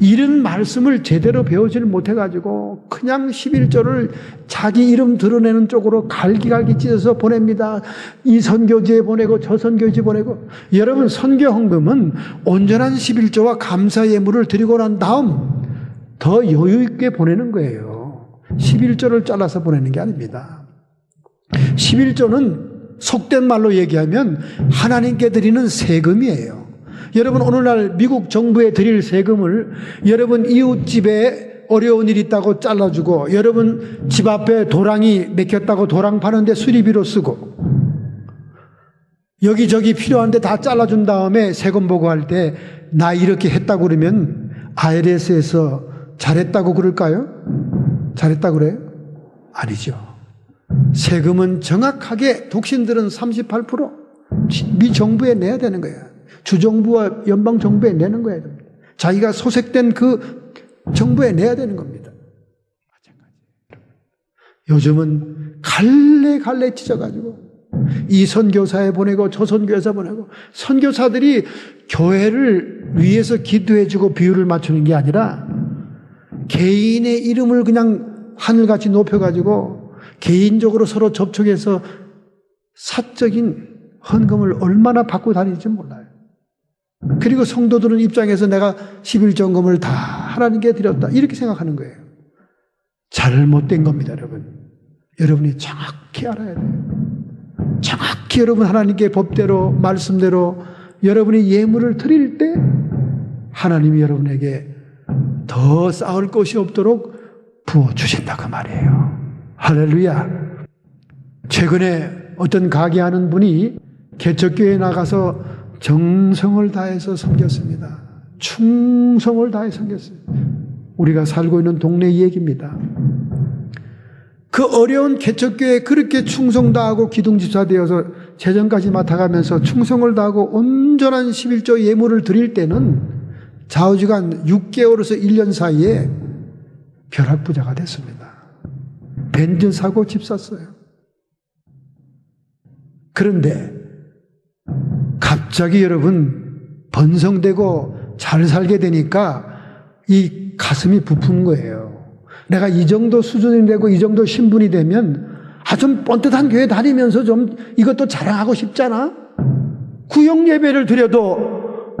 이런 말씀을 제대로 배우지를 못해가지고 그냥 11조를 자기 이름 드러내는 쪽으로 갈기갈기 찢어서 보냅니다. 이 선교지에 보내고 저 선교지에 보내고. 여러분 선교 헌금은 온전한 11조와 감사 예물을 드리고 난 다음 더 여유 있게 보내는 거예요. 11조를 잘라서 보내는 게 아닙니다. 11조는 속된 말로 얘기하면 하나님께 드리는 세금이에요. 여러분 오늘날 미국 정부에 드릴 세금을 여러분 이웃집에 어려운 일 있다고 잘라주고 여러분 집 앞에 도랑이 맥혔다고 도랑 파는데 수리비로 쓰고 여기저기 필요한데 다 잘라준 다음에 세금 보고할 때 나 이렇게 했다고 그러면 IRS에서 잘했다고 그럴까요? 잘했다고 그래요? 아니죠. 세금은 정확하게 독신들은 38% 미 정부에 내야 되는 거예요. 주정부와 연방 정부에 내는 거예요. 자기가 소속된 그 정부에 내야 되는 겁니다. 요즘은 갈래 찢어가지고 이 선교사에 보내고 저 선교사 보내고, 선교사들이 교회를 위해서 기도해주고 비율을 맞추는 게 아니라 개인의 이름을 그냥 하늘같이 높여가지고 개인적으로 서로 접촉해서 사적인 헌금을 얼마나 받고 다니는지 몰라요. 그리고 성도들은 입장에서 내가 11정금을 다 하나님께 드렸다 이렇게 생각하는 거예요. 잘못된 겁니다, 여러분. 여러분이 정확히 알아야 돼요. 정확히 여러분 하나님께 법대로 말씀대로 여러분이 예물을 드릴 때 하나님이 여러분에게 더 쌓을 것이 없도록 부어주신다 그 말이에요. 할렐루야. 최근에 어떤 가게하는 분이 개척교회에 나가서 정성을 다해서 섬겼습니다. 충성을 다해 섬겼어요. 우리가 살고 있는 동네 얘기입니다. 그 어려운 개척교회에 그렇게 충성 다하고 기둥집사 되어서 재정까지 맡아가면서 충성을 다하고 온전한 11조 예물을 드릴 때는 좌우지간 6개월에서 1년 사이에 벼락부자가 됐습니다. 벤츠 사고 집 샀어요. 그런데 갑자기 여러분 번성되고 잘 살게 되니까 이 가슴이 부푸는 거예요. 내가 이 정도 수준이 되고 이 정도 신분이 되면 좀 뻔듯한 교회 다니면서 좀 이것도 자랑하고 싶잖아. 구역 예배를 드려도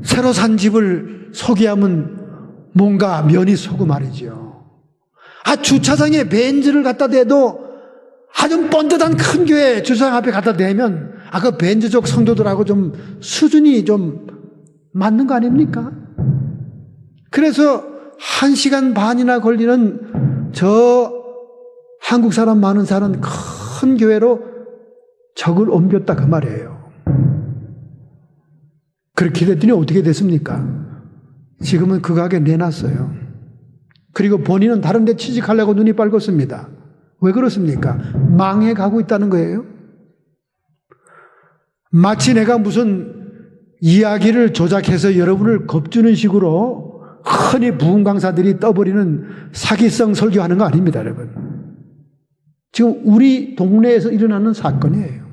새로 산 집을 소개하면 뭔가 면이 서고 말이죠. 주차장에 벤츠를 갖다 대도 좀 뻔듯한 큰 교회 주차장 앞에 갖다 대면 그 벤츠족 성도들하고 좀 수준이 좀 맞는 거 아닙니까? 그래서 1시간 반이나 걸리는 저 한국 사람 많은 사는 큰 교회로 적을 옮겼다 그 말이에요. 그렇게 됐더니 어떻게 됐습니까? 지금은 그 가게 내놨어요. 그리고 본인은 다른 데 취직하려고 눈이 빨갛습니다. 왜 그렇습니까? 망해 가고 있다는 거예요. 마치 내가 무슨 이야기를 조작해서 여러분을 겁주는 식으로 흔히 부흥 강사들이 떠버리는 사기성 설교하는 거 아닙니다, 여러분. 지금 우리 동네에서 일어나는 사건이에요.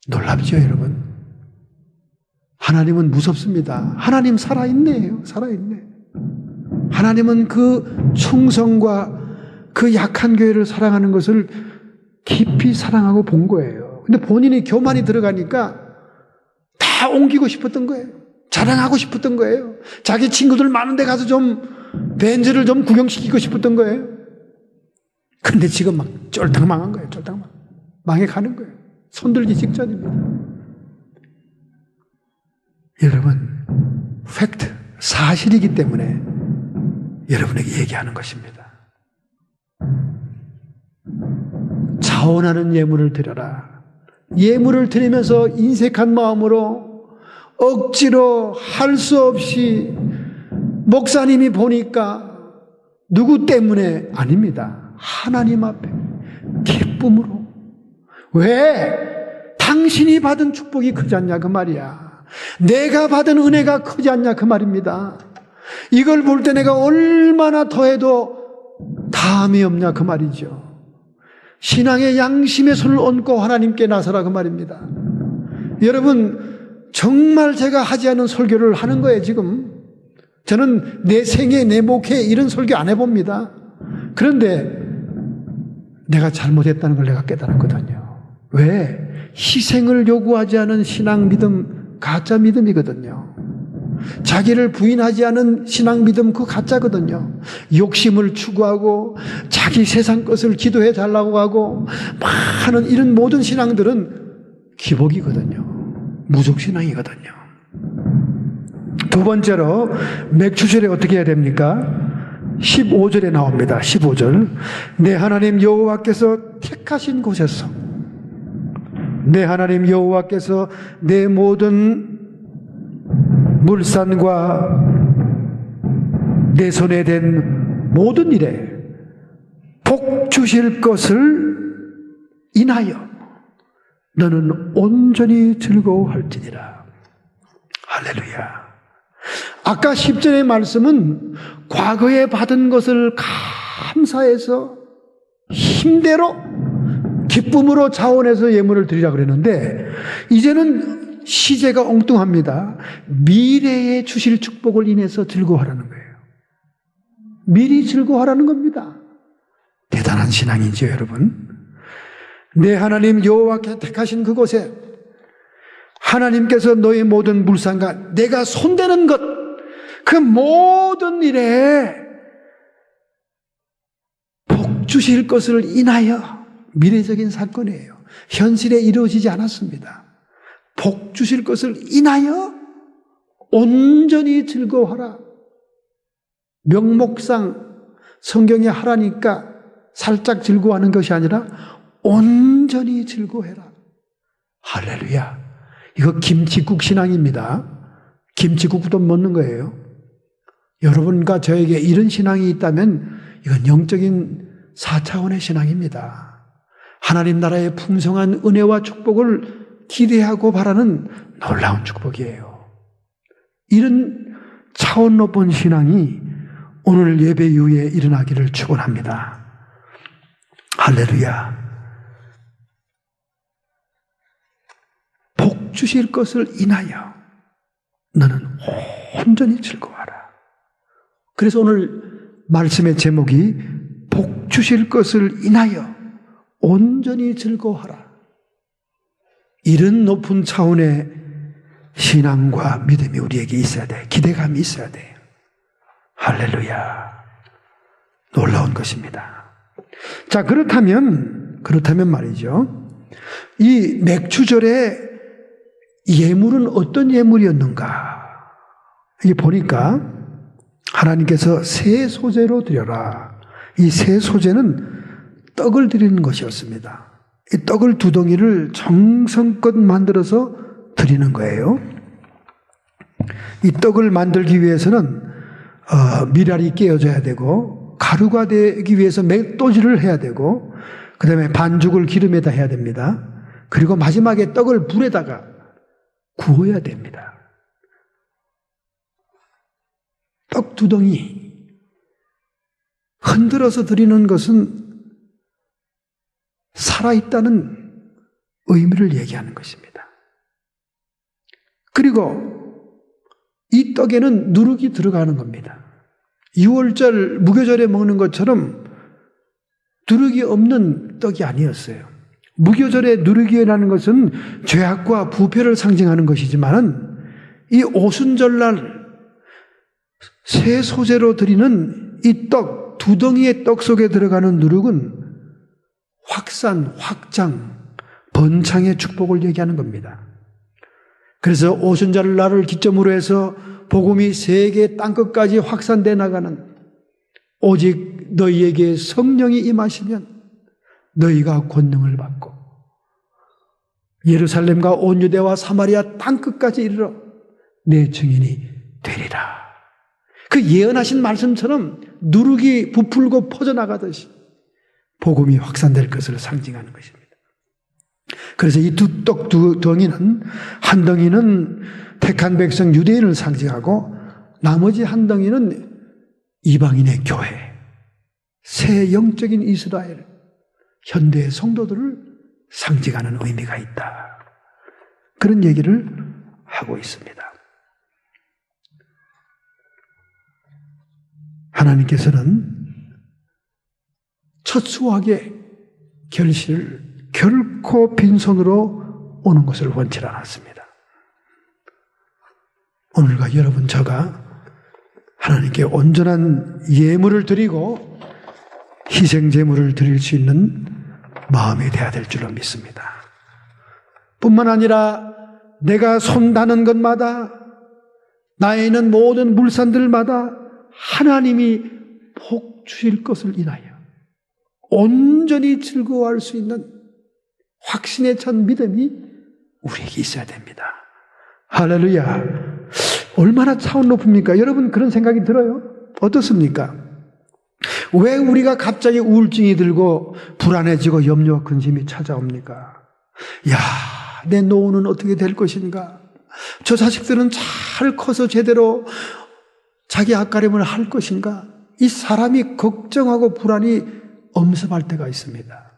놀랍죠, 여러분? 하나님은 무섭습니다. 하나님 살아있네요. 살아있네. 하나님은 그 충성과 그 약한 교회를 사랑하는 것을 깊이 사랑하고 본 거예요. 근데 본인이 교만이 들어가니까 다 옮기고 싶었던 거예요. 자랑하고 싶었던 거예요. 자기 친구들 많은 데 가서 좀 벤츠를 좀 구경시키고 싶었던 거예요. 근데 지금 막 쫄딱 망한 거예요. 쫄딱 망해가는 거예요. 손들기 직전입니다. 여러분, 팩트, 사실이기 때문에 여러분에게 얘기하는 것입니다. 자원하는 예물을 드려라. 예물을 드리면서 인색한 마음으로 억지로 할 수 없이 목사님이 보니까 누구 때문에 아닙니다. 하나님 앞에 기쁨으로. 왜? 당신이 받은 축복이 크지 않냐 그 말이야. 내가 받은 은혜가 크지 않냐 그 말입니다. 이걸 볼 때 내가 얼마나 더해도 다함이 없냐 그 말이죠. 신앙의 양심의 손을 얹고 하나님께 나서라 그 말입니다. 여러분, 정말 제가 하지 않은 설교를 하는 거예요 지금. 저는 내 생애 내 목회 이런 설교 안 해봅니다. 그런데 내가 잘못했다는 걸 내가 깨달았거든요. 왜? 희생을 요구하지 않은 신앙 믿음 가짜 믿음이거든요. 자기를 부인하지 않은 신앙 믿음 그 가짜거든요. 욕심을 추구하고 자기 세상 것을 기도해 달라고 하고 많은 이런 모든 신앙들은 기복이거든요. 무속신앙이거든요. 두 번째로 맥추절에 어떻게 해야 됩니까? 15절에 나옵니다. 15절. 내 하나님 여호와께서 택하신 곳에서 내 하나님 여호와께서 내 모든 물산과 내 손에 댄 모든 일에 복 주실 것을 인하여 너는 온전히 즐거워할지니라. 할렐루야. 아까 10절의 말씀은 과거에 받은 것을 감사해서 힘대로 기쁨으로 자원해서 예물을 드리라 그랬는데, 이제는 시제가 엉뚱합니다. 미래에 주실 축복을 인해서 즐거워하라는 거예요. 미리 즐거워하라는 겁니다. 대단한 신앙이죠, 여러분. 내 하나님 여호와께 택하신 그곳에 하나님께서 너의 모든 물산과 내가 손대는 것, 그 모든 일에 복 주실 것을 인하여, 미래적인 사건이에요. 현실에 이루어지지 않았습니다. 복 주실 것을 인하여 온전히 즐거워하라. 명목상 성경에 하라니까 살짝 즐거워하는 것이 아니라 온전히 즐거워해라. 할렐루야. 이거 김치국 신앙입니다. 김치국도 먹는 거예요. 여러분과 저에게 이런 신앙이 있다면 이건 영적인 4차원의 신앙입니다. 하나님 나라의 풍성한 은혜와 축복을 기대하고 바라는 놀라운 축복이에요. 이런 차원 높은 신앙이 오늘 예배 이후에 일어나기를 축원합니다. 할렐루야. 복 주실 것을 인하여 너는 온전히 즐거워하라. 그래서 오늘 말씀의 제목이 복 주실 것을 인하여 온전히 즐거워하라. 이런 높은 차원의 신앙과 믿음이 우리에게 있어야 돼. 기대감이 있어야 돼. 할렐루야. 놀라운 것입니다. 자, 그렇다면 말이죠. 이 맥추절의 예물은 어떤 예물이었는가? 이게 보니까 하나님께서 새 소재로 드려라. 이 새 소재는 떡을 드리는 것이었습니다. 이 떡을 2덩이를 정성껏 만들어서 드리는 거예요. 이 떡을 만들기 위해서는 미랄이 깨어져야 되고, 가루가 되기 위해서 맷도질을 해야 되고, 그 다음에 반죽을 기름에다 해야 됩니다. 그리고 마지막에 떡을 불에다가 구워야 됩니다. 떡 2덩이 흔들어서 드리는 것은 살아있다는 의미를 얘기하는 것입니다. 그리고 이 떡에는 누룩이 들어가는 겁니다. 6월절 무교절에 먹는 것처럼 누룩이 없는 떡이 아니었어요. 무교절에 누룩이라는 것은 죄악과 부패를 상징하는 것이지만, 이 오순절날 새 소재로 드리는 이 떡 2덩이의 떡 속에 들어가는 누룩은 확산, 확장, 번창의 축복을 얘기하는 겁니다. 그래서 오순절날을 기점으로 해서 복음이 세계 땅끝까지 확산돼 나가는, 오직 너희에게 성령이 임하시면 너희가 권능을 받고 예루살렘과 온 유대와 사마리아 땅끝까지 이르러 내 증인이 되리라. 그 예언하신 말씀처럼 누룩이 부풀고 퍼져나가듯이 복음이 확산될 것을 상징하는 것입니다. 그래서 이 떡 2덩이는, 한 덩이는 택한 백성 유대인을 상징하고, 나머지 한 덩이는 이방인의 교회, 새 영적인 이스라엘, 현대의 성도들을 상징하는 의미가 있다. 그런 얘기를 하고 있습니다. 하나님께서는 첫 수확의 결실을 결코 빈손으로 오는 것을 원치 않았습니다. 오늘과 여러분, 저가 하나님께 온전한 예물을 드리고 희생제물을 드릴 수 있는 마음이 되어야 될 줄로 믿습니다. 뿐만 아니라 내가 손다는 것마다, 나에 있는 모든 물산들마다 하나님이 복 주실 것을 인하여 온전히 즐거워할 수 있는 확신에 찬 믿음이 우리에게 있어야 됩니다. 할렐루야. 얼마나 차원 높습니까? 여러분 그런 생각이 들어요? 어떻습니까? 왜 우리가 갑자기 우울증이 들고 불안해지고 염려와 근심이 찾아옵니까? 야, 내 노후는 어떻게 될 것인가? 저 자식들은 잘 커서 제대로 자기 앞가림을 할 것인가? 이 사람이 걱정하고 불안이 엄습할 때가 있습니다.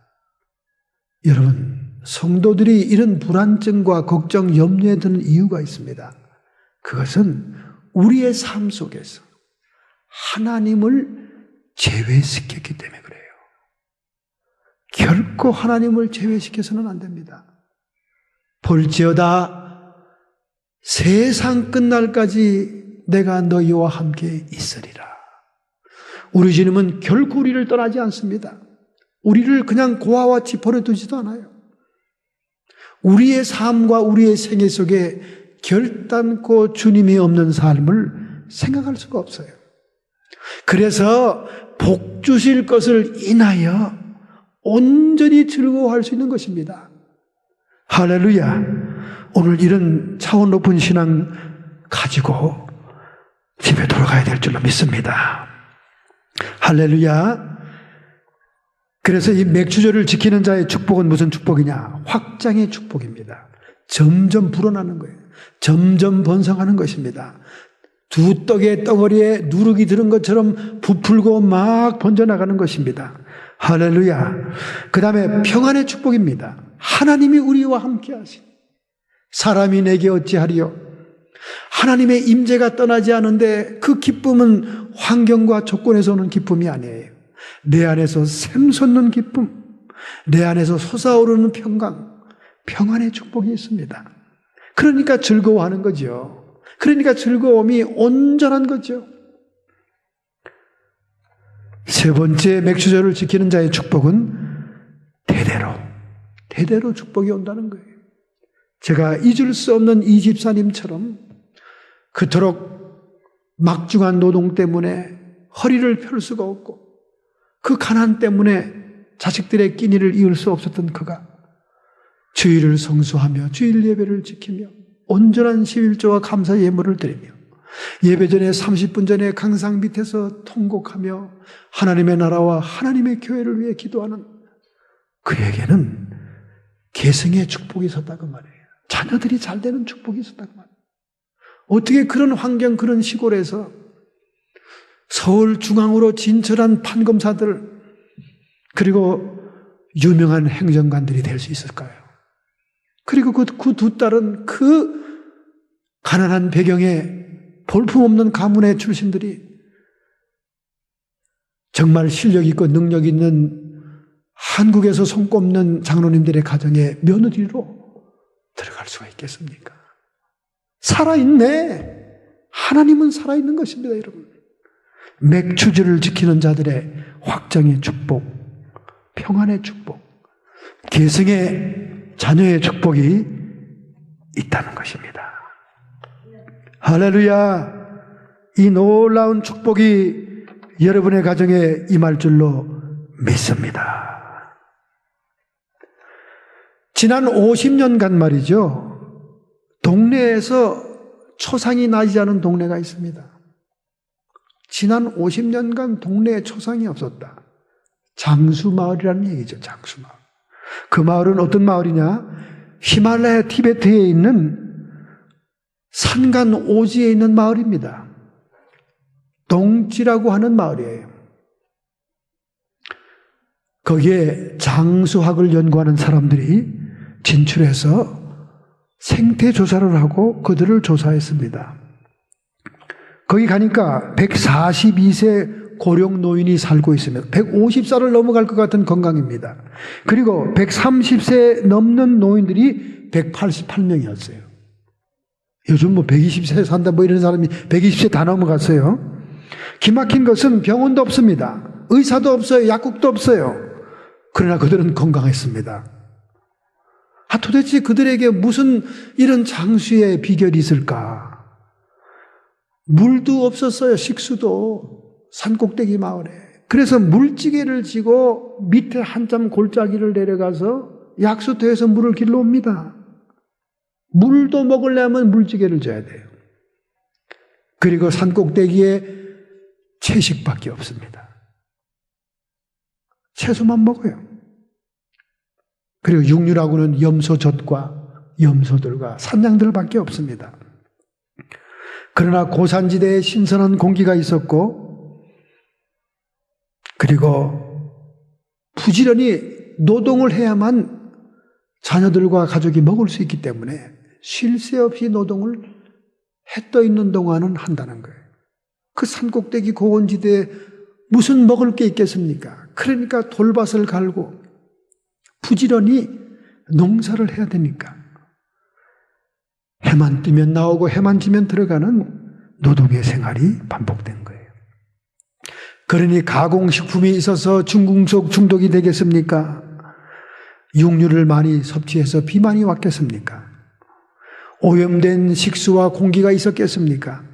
여러분, 성도들이 이런 불안증과 걱정, 염려에 드는 이유가 있습니다. 그것은 우리의 삶 속에서 하나님을 제외시켰기 때문에 그래요. 결코 하나님을 제외시켜서는 안 됩니다. 볼지어다 세상 끝날까지 내가 너희와 함께 있으리라. 우리 주님은 결코 우리를 떠나지 않습니다. 우리를 그냥 고아와 같이 버려두지도 않아요. 우리의 삶과 우리의 생애 속에 결단코 주님이 없는 삶을 생각할 수가 없어요. 그래서 복 주실 것을 인하여 온전히 즐거워할 수 있는 것입니다. 할렐루야. 오늘 이런 차원 높은 신앙 가지고 집에 돌아가야 될 줄로 믿습니다. 할렐루야. 그래서 이 맥주절을 지키는 자의 축복은 무슨 축복이냐? 확장의 축복입니다. 점점 불어나는 거예요. 점점 번성하는 것입니다. 두 떡의 덩어리에 누룩이 들은 것처럼 부풀고 막 번져나가는 것입니다. 할렐루야. 그 다음에 평안의 축복입니다. 하나님이 우리와 함께 하신 사람이 내게 어찌하리요? 하나님의 임재가 떠나지 않은데 그 기쁨은 환경과 조건에서 오는 기쁨이 아니에요. 내 안에서 샘솟는 기쁨, 내 안에서 솟아오르는 평강, 평안의 축복이 있습니다. 그러니까 즐거워하는 거죠. 그러니까 즐거움이 온전한 거죠. 세 번째 맥주절을 지키는 자의 축복은 대대로 축복이 온다는 거예요. 제가 잊을 수 없는 이 집사님처럼 그토록 막중한 노동 때문에 허리를 펼 수가 없고 그 가난 때문에 자식들의 끼니를 이을 수 없었던 그가 주일을 성수하며 주일 예배를 지키며 온전한 11조와 감사 예물을 드리며 예배 전에 30분 전에 강상 밑에서 통곡하며 하나님의 나라와 하나님의 교회를 위해 기도하는 그에게는 계승의 축복이 있었다고 말해요. 자녀들이 잘 되는 축복이 있었다고 말해요. 어떻게 그런 환경, 그런 시골에서 서울 중앙으로 진출한 판검사들 그리고 유명한 행정관들이 될 수 있을까요? 그리고 그 두 딸은 그 가난한 배경에 볼품없는 가문의 출신들이 정말 실력 있고 능력 있는 한국에서 손꼽는 장로님들의 가정에 며느리로 들어갈 수가 있겠습니까? 살아있네. 하나님은 살아있는 것입니다, 여러분. 맥주절을 지키는 자들의 확장의 축복, 평안의 축복, 계승의 자녀의 축복이 있다는 것입니다. 할렐루야. 이 놀라운 축복이 여러분의 가정에 임할 줄로 믿습니다. 지난 50년간 말이죠. 동네에서 초상이 나지 않은 동네가 있습니다. 지난 50년간 동네에 초상이 없었다. 장수마을이라는 얘기죠. 장수마을. 그 마을은 어떤 마을이냐? 히말라야 티베트에 있는 산간 오지에 있는 마을입니다. 동지라고 하는 마을이에요. 거기에 장수학을 연구하는 사람들이 진출해서 생태 조사를 하고 그들을 조사했습니다. 거기 가니까 142세 고령 노인이 살고 있으며 150살을 넘어갈 것 같은 건강입니다. 그리고 130세 넘는 노인들이 188명이었어요. 요즘 뭐 120세 산다 뭐 이런 사람이 120세 다 넘어갔어요. 기막힌 것은 병원도 없습니다. 의사도 없어요. 약국도 없어요. 그러나 그들은 건강했습니다. 도대체 그들에게 무슨 이런 장수의 비결이 있을까? 물도 없었어요. 식수도. 산꼭대기 마을에. 그래서 물찌개를 지고 밑에 한참 골짜기를 내려가서 약수터에서 물을 길러 옵니다. 물도 먹으려면 물지개를 져야 돼요. 그리고 산꼭대기에 채식밖에 없습니다. 채소만 먹어요. 그리고 육류라고는 염소젖과 염소들과 산양들밖에 없습니다. 그러나 고산지대에 신선한 공기가 있었고, 그리고 부지런히 노동을 해야만 자녀들과 가족이 먹을 수 있기 때문에 쉴 새 없이 노동을 해 떠 있는 동안은 한다는 거예요. 그 산꼭대기 고원지대에 무슨 먹을 게 있겠습니까? 그러니까 돌밭을 갈고 부지런히 농사를 해야 되니까 해만 뜨면 나오고 해만 지면 들어가는 노동의 생활이 반복된 거예요. 그러니 가공식품이 있어서 중금속 중독이 되겠습니까? 육류를 많이 섭취해서 비만이 왔겠습니까? 오염된 식수와 공기가 있었겠습니까?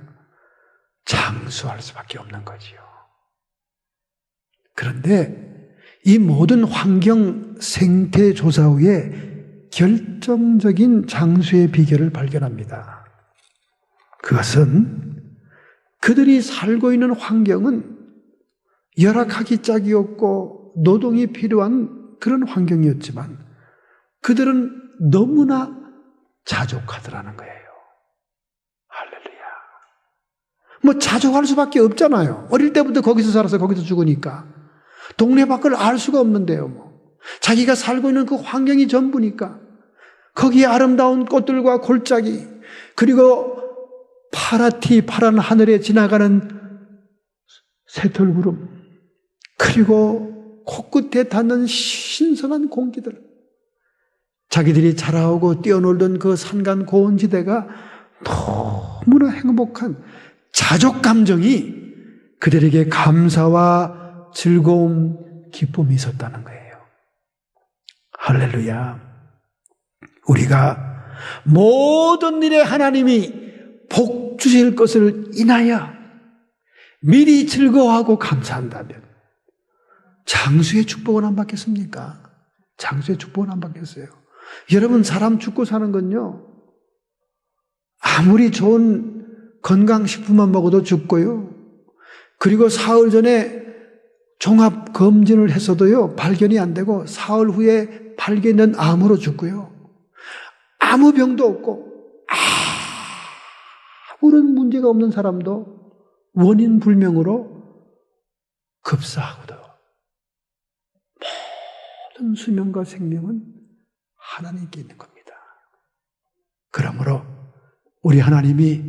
장수할 수밖에 없는 거지요. 그런데 이 모든 환경 생태 조사 후에 결정적인 장수의 비결을 발견합니다. 그것은 그들이 살고 있는 환경은 열악하기 짝이 없고 노동이 필요한 그런 환경이었지만 그들은 너무나 자족하더라는 거예요. 할렐루야. 뭐 자족할 수밖에 없잖아요. 어릴 때부터 거기서 살아서 거기서 죽으니까. 동네 밖을 알 수가 없는데요. 뭐. 자기가 살고 있는 그 환경이 전부니까. 거기에 아름다운 꽃들과 골짜기, 그리고 파랗디 파란 하늘에 지나가는 새털구름, 그리고 코끝에 닿는 신선한 공기들, 자기들이 자라오고 뛰어놀던 그 산간 고원지대가 너무나 행복한 자족 감정이 그들에게 감사와 즐거움, 기쁨이 있었다는 거예요. 할렐루야. 우리가 모든 일에 하나님이 복 주실 것을 인하여 미리 즐거워하고 감사한다면 장수의 축복은 안 받겠습니까? 장수의 축복은 안 받겠어요. 여러분, 사람 죽고 사는 건요, 아무리 좋은 건강식품만 먹어도 죽고요, 그리고 사흘 전에 종합검진을 했어도요 발견이 안 되고 사흘 후에 발견된 암으로 죽고요, 아무 병도 없고 아무런 문제가 없는 사람도 원인 불명으로 급사하고도, 모든 수명과 생명은 하나님께 있는 겁니다. 그러므로 우리 하나님이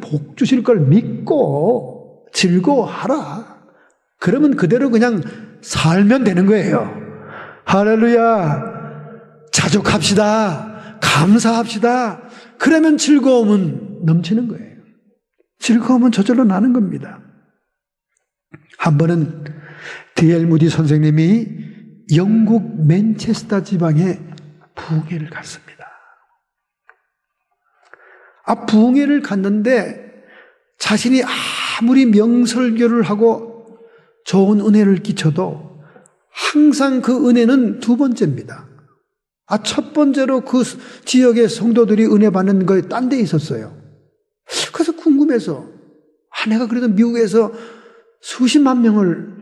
복 주실 걸 믿고 즐거워하라. 그러면 그대로 그냥 살면 되는 거예요. 할렐루야. 자족합시다. 감사합시다. 그러면 즐거움은 넘치는 거예요. 즐거움은 저절로 나는 겁니다. 한 번은 D.L. 무디 선생님이 영국 맨체스터 지방에 부흥회를 갔습니다. 부흥회를 갔는데 자신이 아무리 명설교를 하고 좋은 은혜를 끼쳐도 항상 그 은혜는 두 번째입니다. 첫 번째로 그 지역의 성도들이 은혜 받는 거에 딴 데 있었어요. 그래서 궁금해서, 내가 그래도 미국에서 수십만 명을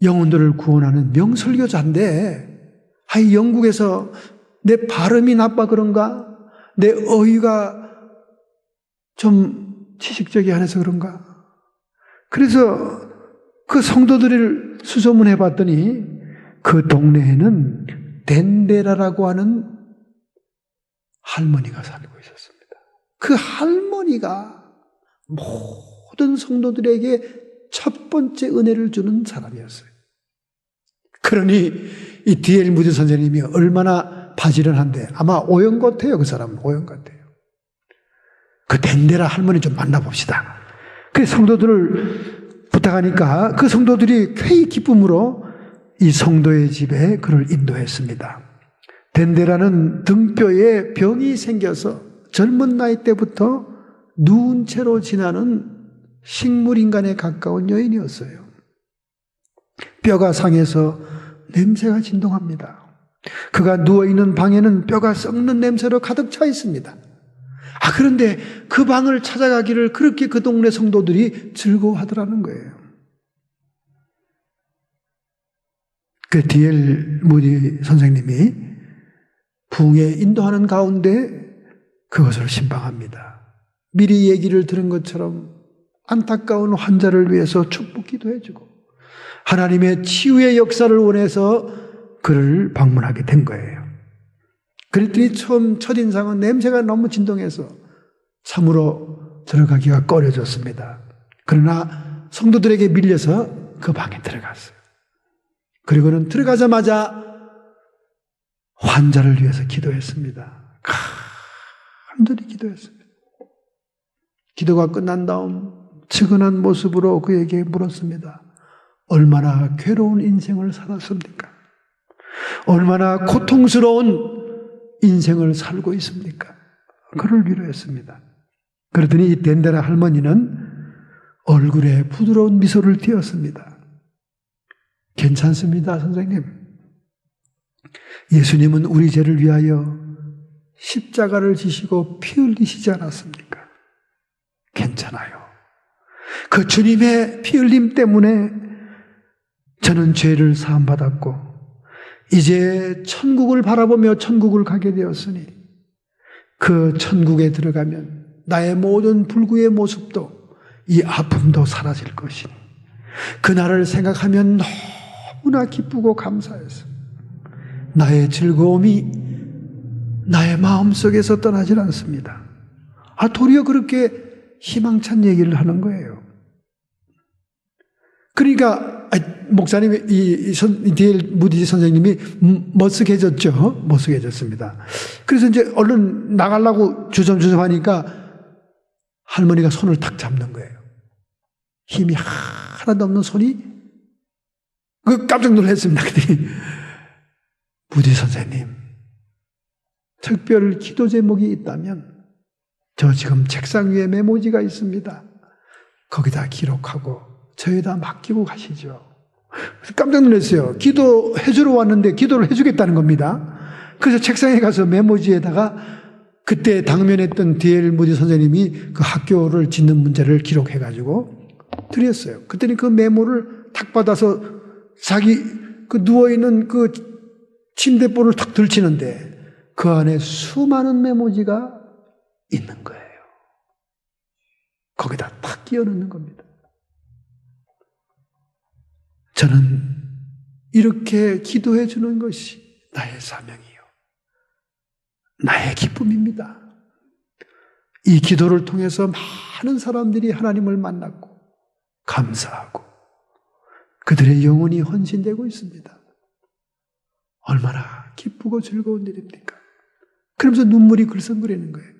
영혼들을 구원하는 명설교자인데, 영국에서 내 발음이 나빠 그런가? 내 어휘가 좀 지식적이 안 해서 그런가? 그래서 그 성도들을 수소문해 봤더니 그 동네에는 덴데라라고 하는 할머니가 살고 있었습니다. 그 할머니가 모든 성도들에게 첫 번째 은혜를 주는 사람이었어요. 그러니 이 D.L. 무디 선생님이 얼마나 바지런한데, 아마 오영 같아요. 그 사람은 오영 같아요. 그 덴데라 할머니 좀 만나봅시다. 그래서 성도들을 부탁하니까 그 성도들이 쾌히 기쁨으로 이 성도의 집에 그를 인도했습니다. 덴데라는 등뼈에 병이 생겨서 젊은 나이 때부터 누운 채로 지나는 식물인간에 가까운 여인이었어요. 뼈가 상해서 냄새가 진동합니다. 그가 누워있는 방에는 뼈가 썩는 냄새로 가득 차 있습니다. 그런데 그 방을 찾아가기를 그렇게 그 동네 성도들이 즐거워하더라는 거예요. 그 D.L. 무디 선생님이 부흥에 인도하는 가운데 그것을 신방합니다. 미리 얘기를 들은 것처럼 안타까운 환자를 위해서 축복 기도해주고 하나님의 치유의 역사를 원해서 그를 방문하게 된 거예요. 그랬더니 처음 첫인상은 냄새가 너무 진동해서 참으로 들어가기가 꺼려졌습니다. 그러나 성도들에게 밀려서 그 방에 들어갔어요. 그리고는 들어가자마자 환자를 위해서 기도했습니다. 간절히 기도했습니다. 기도가 끝난 다음 측은한 모습으로 그에게 물었습니다. 얼마나 괴로운 인생을 살았습니까? 얼마나 고통스러운 인생을 살고 있습니까? 그를 위로했습니다. 그러더니 이 덴데라 할머니는 얼굴에 부드러운 미소를 띄었습니다. 괜찮습니다, 선생님. 예수님은 우리 죄를 위하여 십자가를 지시고 피 흘리시지 않았습니까? 괜찮아요. 그 주님의 피 흘림 때문에 저는 죄를 사함받았고 이제 천국을 바라보며 천국을 가게 되었으니 그 천국에 들어가면 나의 모든 불구의 모습도 이 아픔도 사라질 것이니 그날을 생각하면 너무나 기쁘고 감사해서 나의 즐거움이 나의 마음속에서 떠나질 않습니다. 도리어 그렇게 희망찬 얘기를 하는 거예요. 그러니까 목사님이 D.L. 무디 선생님이 머쓱해졌죠. 머쓱해졌습니다. 그래서 이제 얼른 나가려고 주섬주섬 하니까 할머니가 손을 탁 잡는 거예요. 힘이 하나도 없는 손이 깜짝 놀랐습니다. 그랬더니 무디 선생님, 특별 기도 제목이 있다면 저 지금 책상 위에 메모지가 있습니다. 거기다 기록하고 저에다 맡기고 가시죠. 깜짝 놀랐어요. 기도해주러 왔는데 기도를 해주겠다는 겁니다. 그래서 책상에 가서 메모지에다가 그때 당면했던 D.L. 무디 선생님이 그 학교를 짓는 문제를 기록해가지고 드렸어요. 그랬더니 그 메모를 탁 받아서 자기 그 누워있는 그 침대볼을 탁 들치는데 그 안에 수많은 메모지가 있는 거예요. 거기다 탁 끼워 넣는 겁니다. 저는 이렇게 기도해 주는 것이 나의 사명이요. 나의 기쁨입니다. 이 기도를 통해서 많은 사람들이 하나님을 만났고 감사하고 그들의 영혼이 헌신되고 있습니다. 얼마나 기쁘고 즐거운 일입니까? 그러면서 눈물이 글썽거리는 거예요.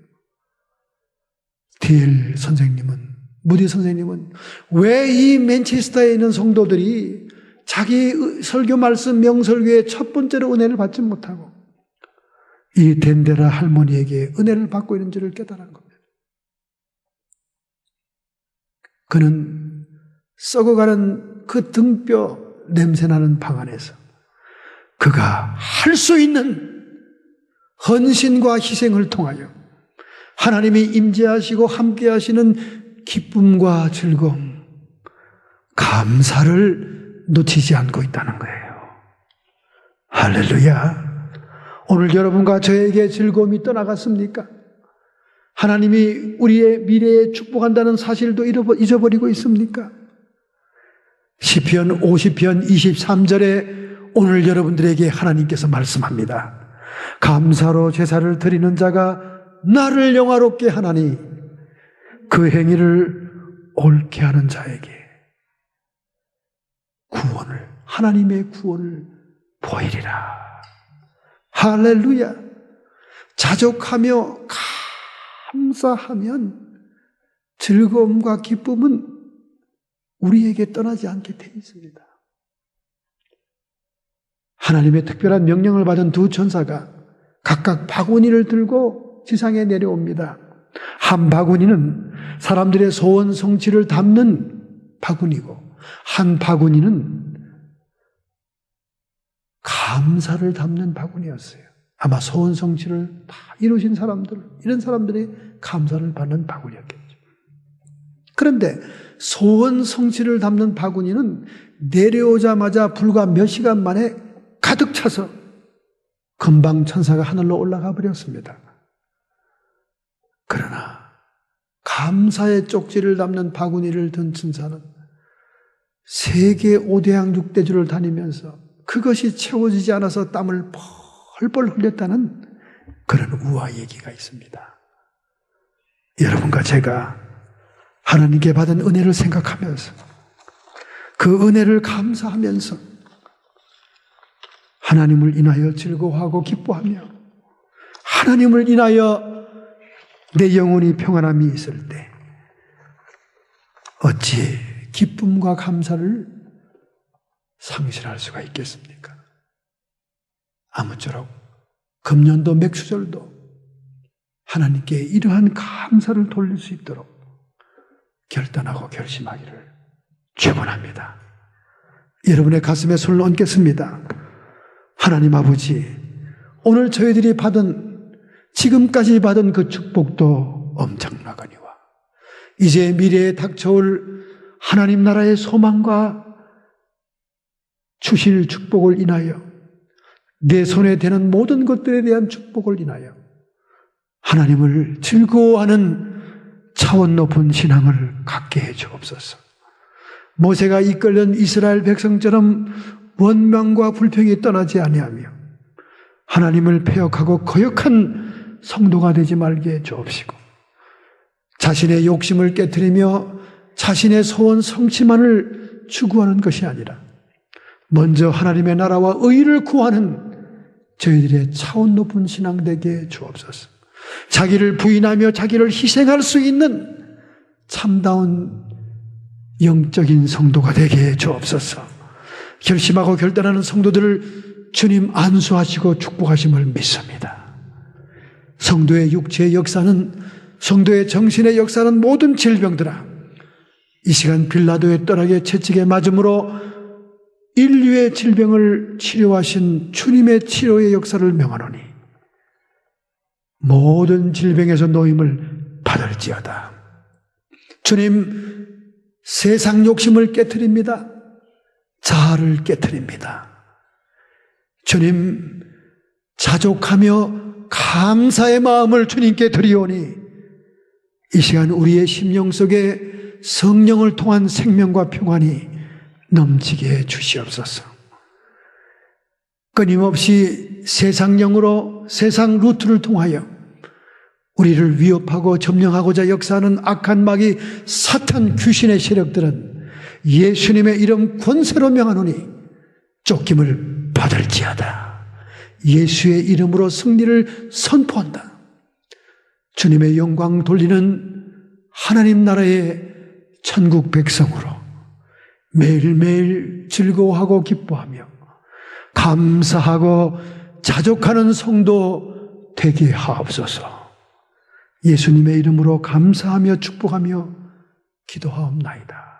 D.L. 선생님은, 무디 선생님은 왜 이 맨체스터에 있는 성도들이 자기 설교 말씀 명설교의 첫 번째로 은혜를 받지 못하고 이 덴데라 할머니에게 은혜를 받고 있는지를 깨달은 겁니다. 그는 썩어가는 그 등뼈 냄새나는 방 안에서 그가 할 수 있는 헌신과 희생을 통하여 하나님이 임재하시고 함께 하시는 기쁨과 즐거움, 감사를 놓치지 않고 있다는 거예요. 할렐루야. 오늘 여러분과 저에게 즐거움이 떠나갔습니까? 하나님이 우리의 미래에 축복한다는 사실도 잊어버리고 있습니까? 시편 50편 23절에 오늘 여러분들에게 하나님께서 말씀합니다. 감사로 제사를 드리는 자가 나를 영화롭게 하나니 그 행위를 옳게 하는 자에게 구원을, 하나님의 구원을 보이리라. 할렐루야. 자족하며 감사하면 즐거움과 기쁨은 우리에게 떠나지 않게 되어 있습니다. 하나님의 특별한 명령을 받은 두 천사가 각각 바구니를 들고 지상에 내려옵니다. 한 바구니는 사람들의 소원 성취를 담는 바구니고 한 바구니는 감사를 담는 바구니였어요. 아마 소원 성취를 다 이루신 사람들, 이런 사람들이 감사를 받는 바구니였겠죠. 그런데 소원 성취를 담는 바구니는 내려오자마자 불과 몇 시간 만에 가득 차서 금방 천사가 하늘로 올라가 버렸습니다. 그러나 감사의 쪽지를 담는 바구니를 든 천사는 세계 5대양 6대주를 다니면서 그것이 채워지지 않아서 땀을 펄펄 흘렸다는 그런 우화 얘기가 있습니다. 여러분과 제가 하나님께 받은 은혜를 생각하면서 그 은혜를 감사하면서 하나님을 인하여 즐거워하고 기뻐하며 하나님을 인하여 내 영혼이 평안함이 있을 때 어찌 기쁨과 감사를 상실할 수가 있겠습니까? 아무쪼록 금년도 맥수절도 하나님께 이러한 감사를 돌릴 수 있도록 결단하고 결심하기를 축원합니다. 여러분의 가슴에 손을 얹겠습니다. 하나님 아버지, 오늘 저희들이 지금까지 받은 그 축복도 엄청나거니와 이제 미래에 닥쳐올 하나님 나라의 소망과 주실 축복을 인하여 내 손에 되는 모든 것들에 대한 축복을 인하여 하나님을 즐거워하는 차원 높은 신앙을 갖게 해 주옵소서. 모세가 이끌던 이스라엘 백성처럼 원망과 불평이 떠나지 아니하며 하나님을 패역하고 거역한 성도가 되지 말게 해 주옵시고 자신의 욕심을 깨트리며 자신의 소원 성취만을 추구하는 것이 아니라 먼저 하나님의 나라와 의를 구하는 저희들의 차원 높은 신앙 되게 해 주옵소서. 자기를 부인하며 자기를 희생할 수 있는 참다운 영적인 성도가 되게 해 주옵소서. 결심하고 결단하는 성도들을 주님 안수하시고 축복하심을 믿습니다. 성도의 육체의 역사는, 성도의 정신의 역사는 모든 질병들아 이 시간 빌라도의 떠락의 채찍에 맞음으로 인류의 질병을 치료하신 주님의 치료의 역사를 명하노니 모든 질병에서 노임을 받을지어다. 주님, 세상 욕심을 깨트립니다. 자아를 깨트립니다. 주님, 자족하며 감사의 마음을 주님께 드리오니 이 시간 우리의 심령 속에 성령을 통한 생명과 평안이 넘치게 해 주시옵소서. 끊임없이 세상령으로 세상 루트를 통하여 우리를 위협하고 점령하고자 역사하는 악한 마귀 사탄 귀신의 세력들은 예수님의 이름 권세로 명하노니 쫓김을 받을지어다. 예수의 이름으로 승리를 선포한다. 주님의 영광 돌리는 하나님 나라의 천국 백성으로 매일매일 즐거워하고 기뻐하며 감사하고 자족하는 성도 되게 하옵소서. 예수님의 이름으로 감사하며 축복하며 기도하옵나이다.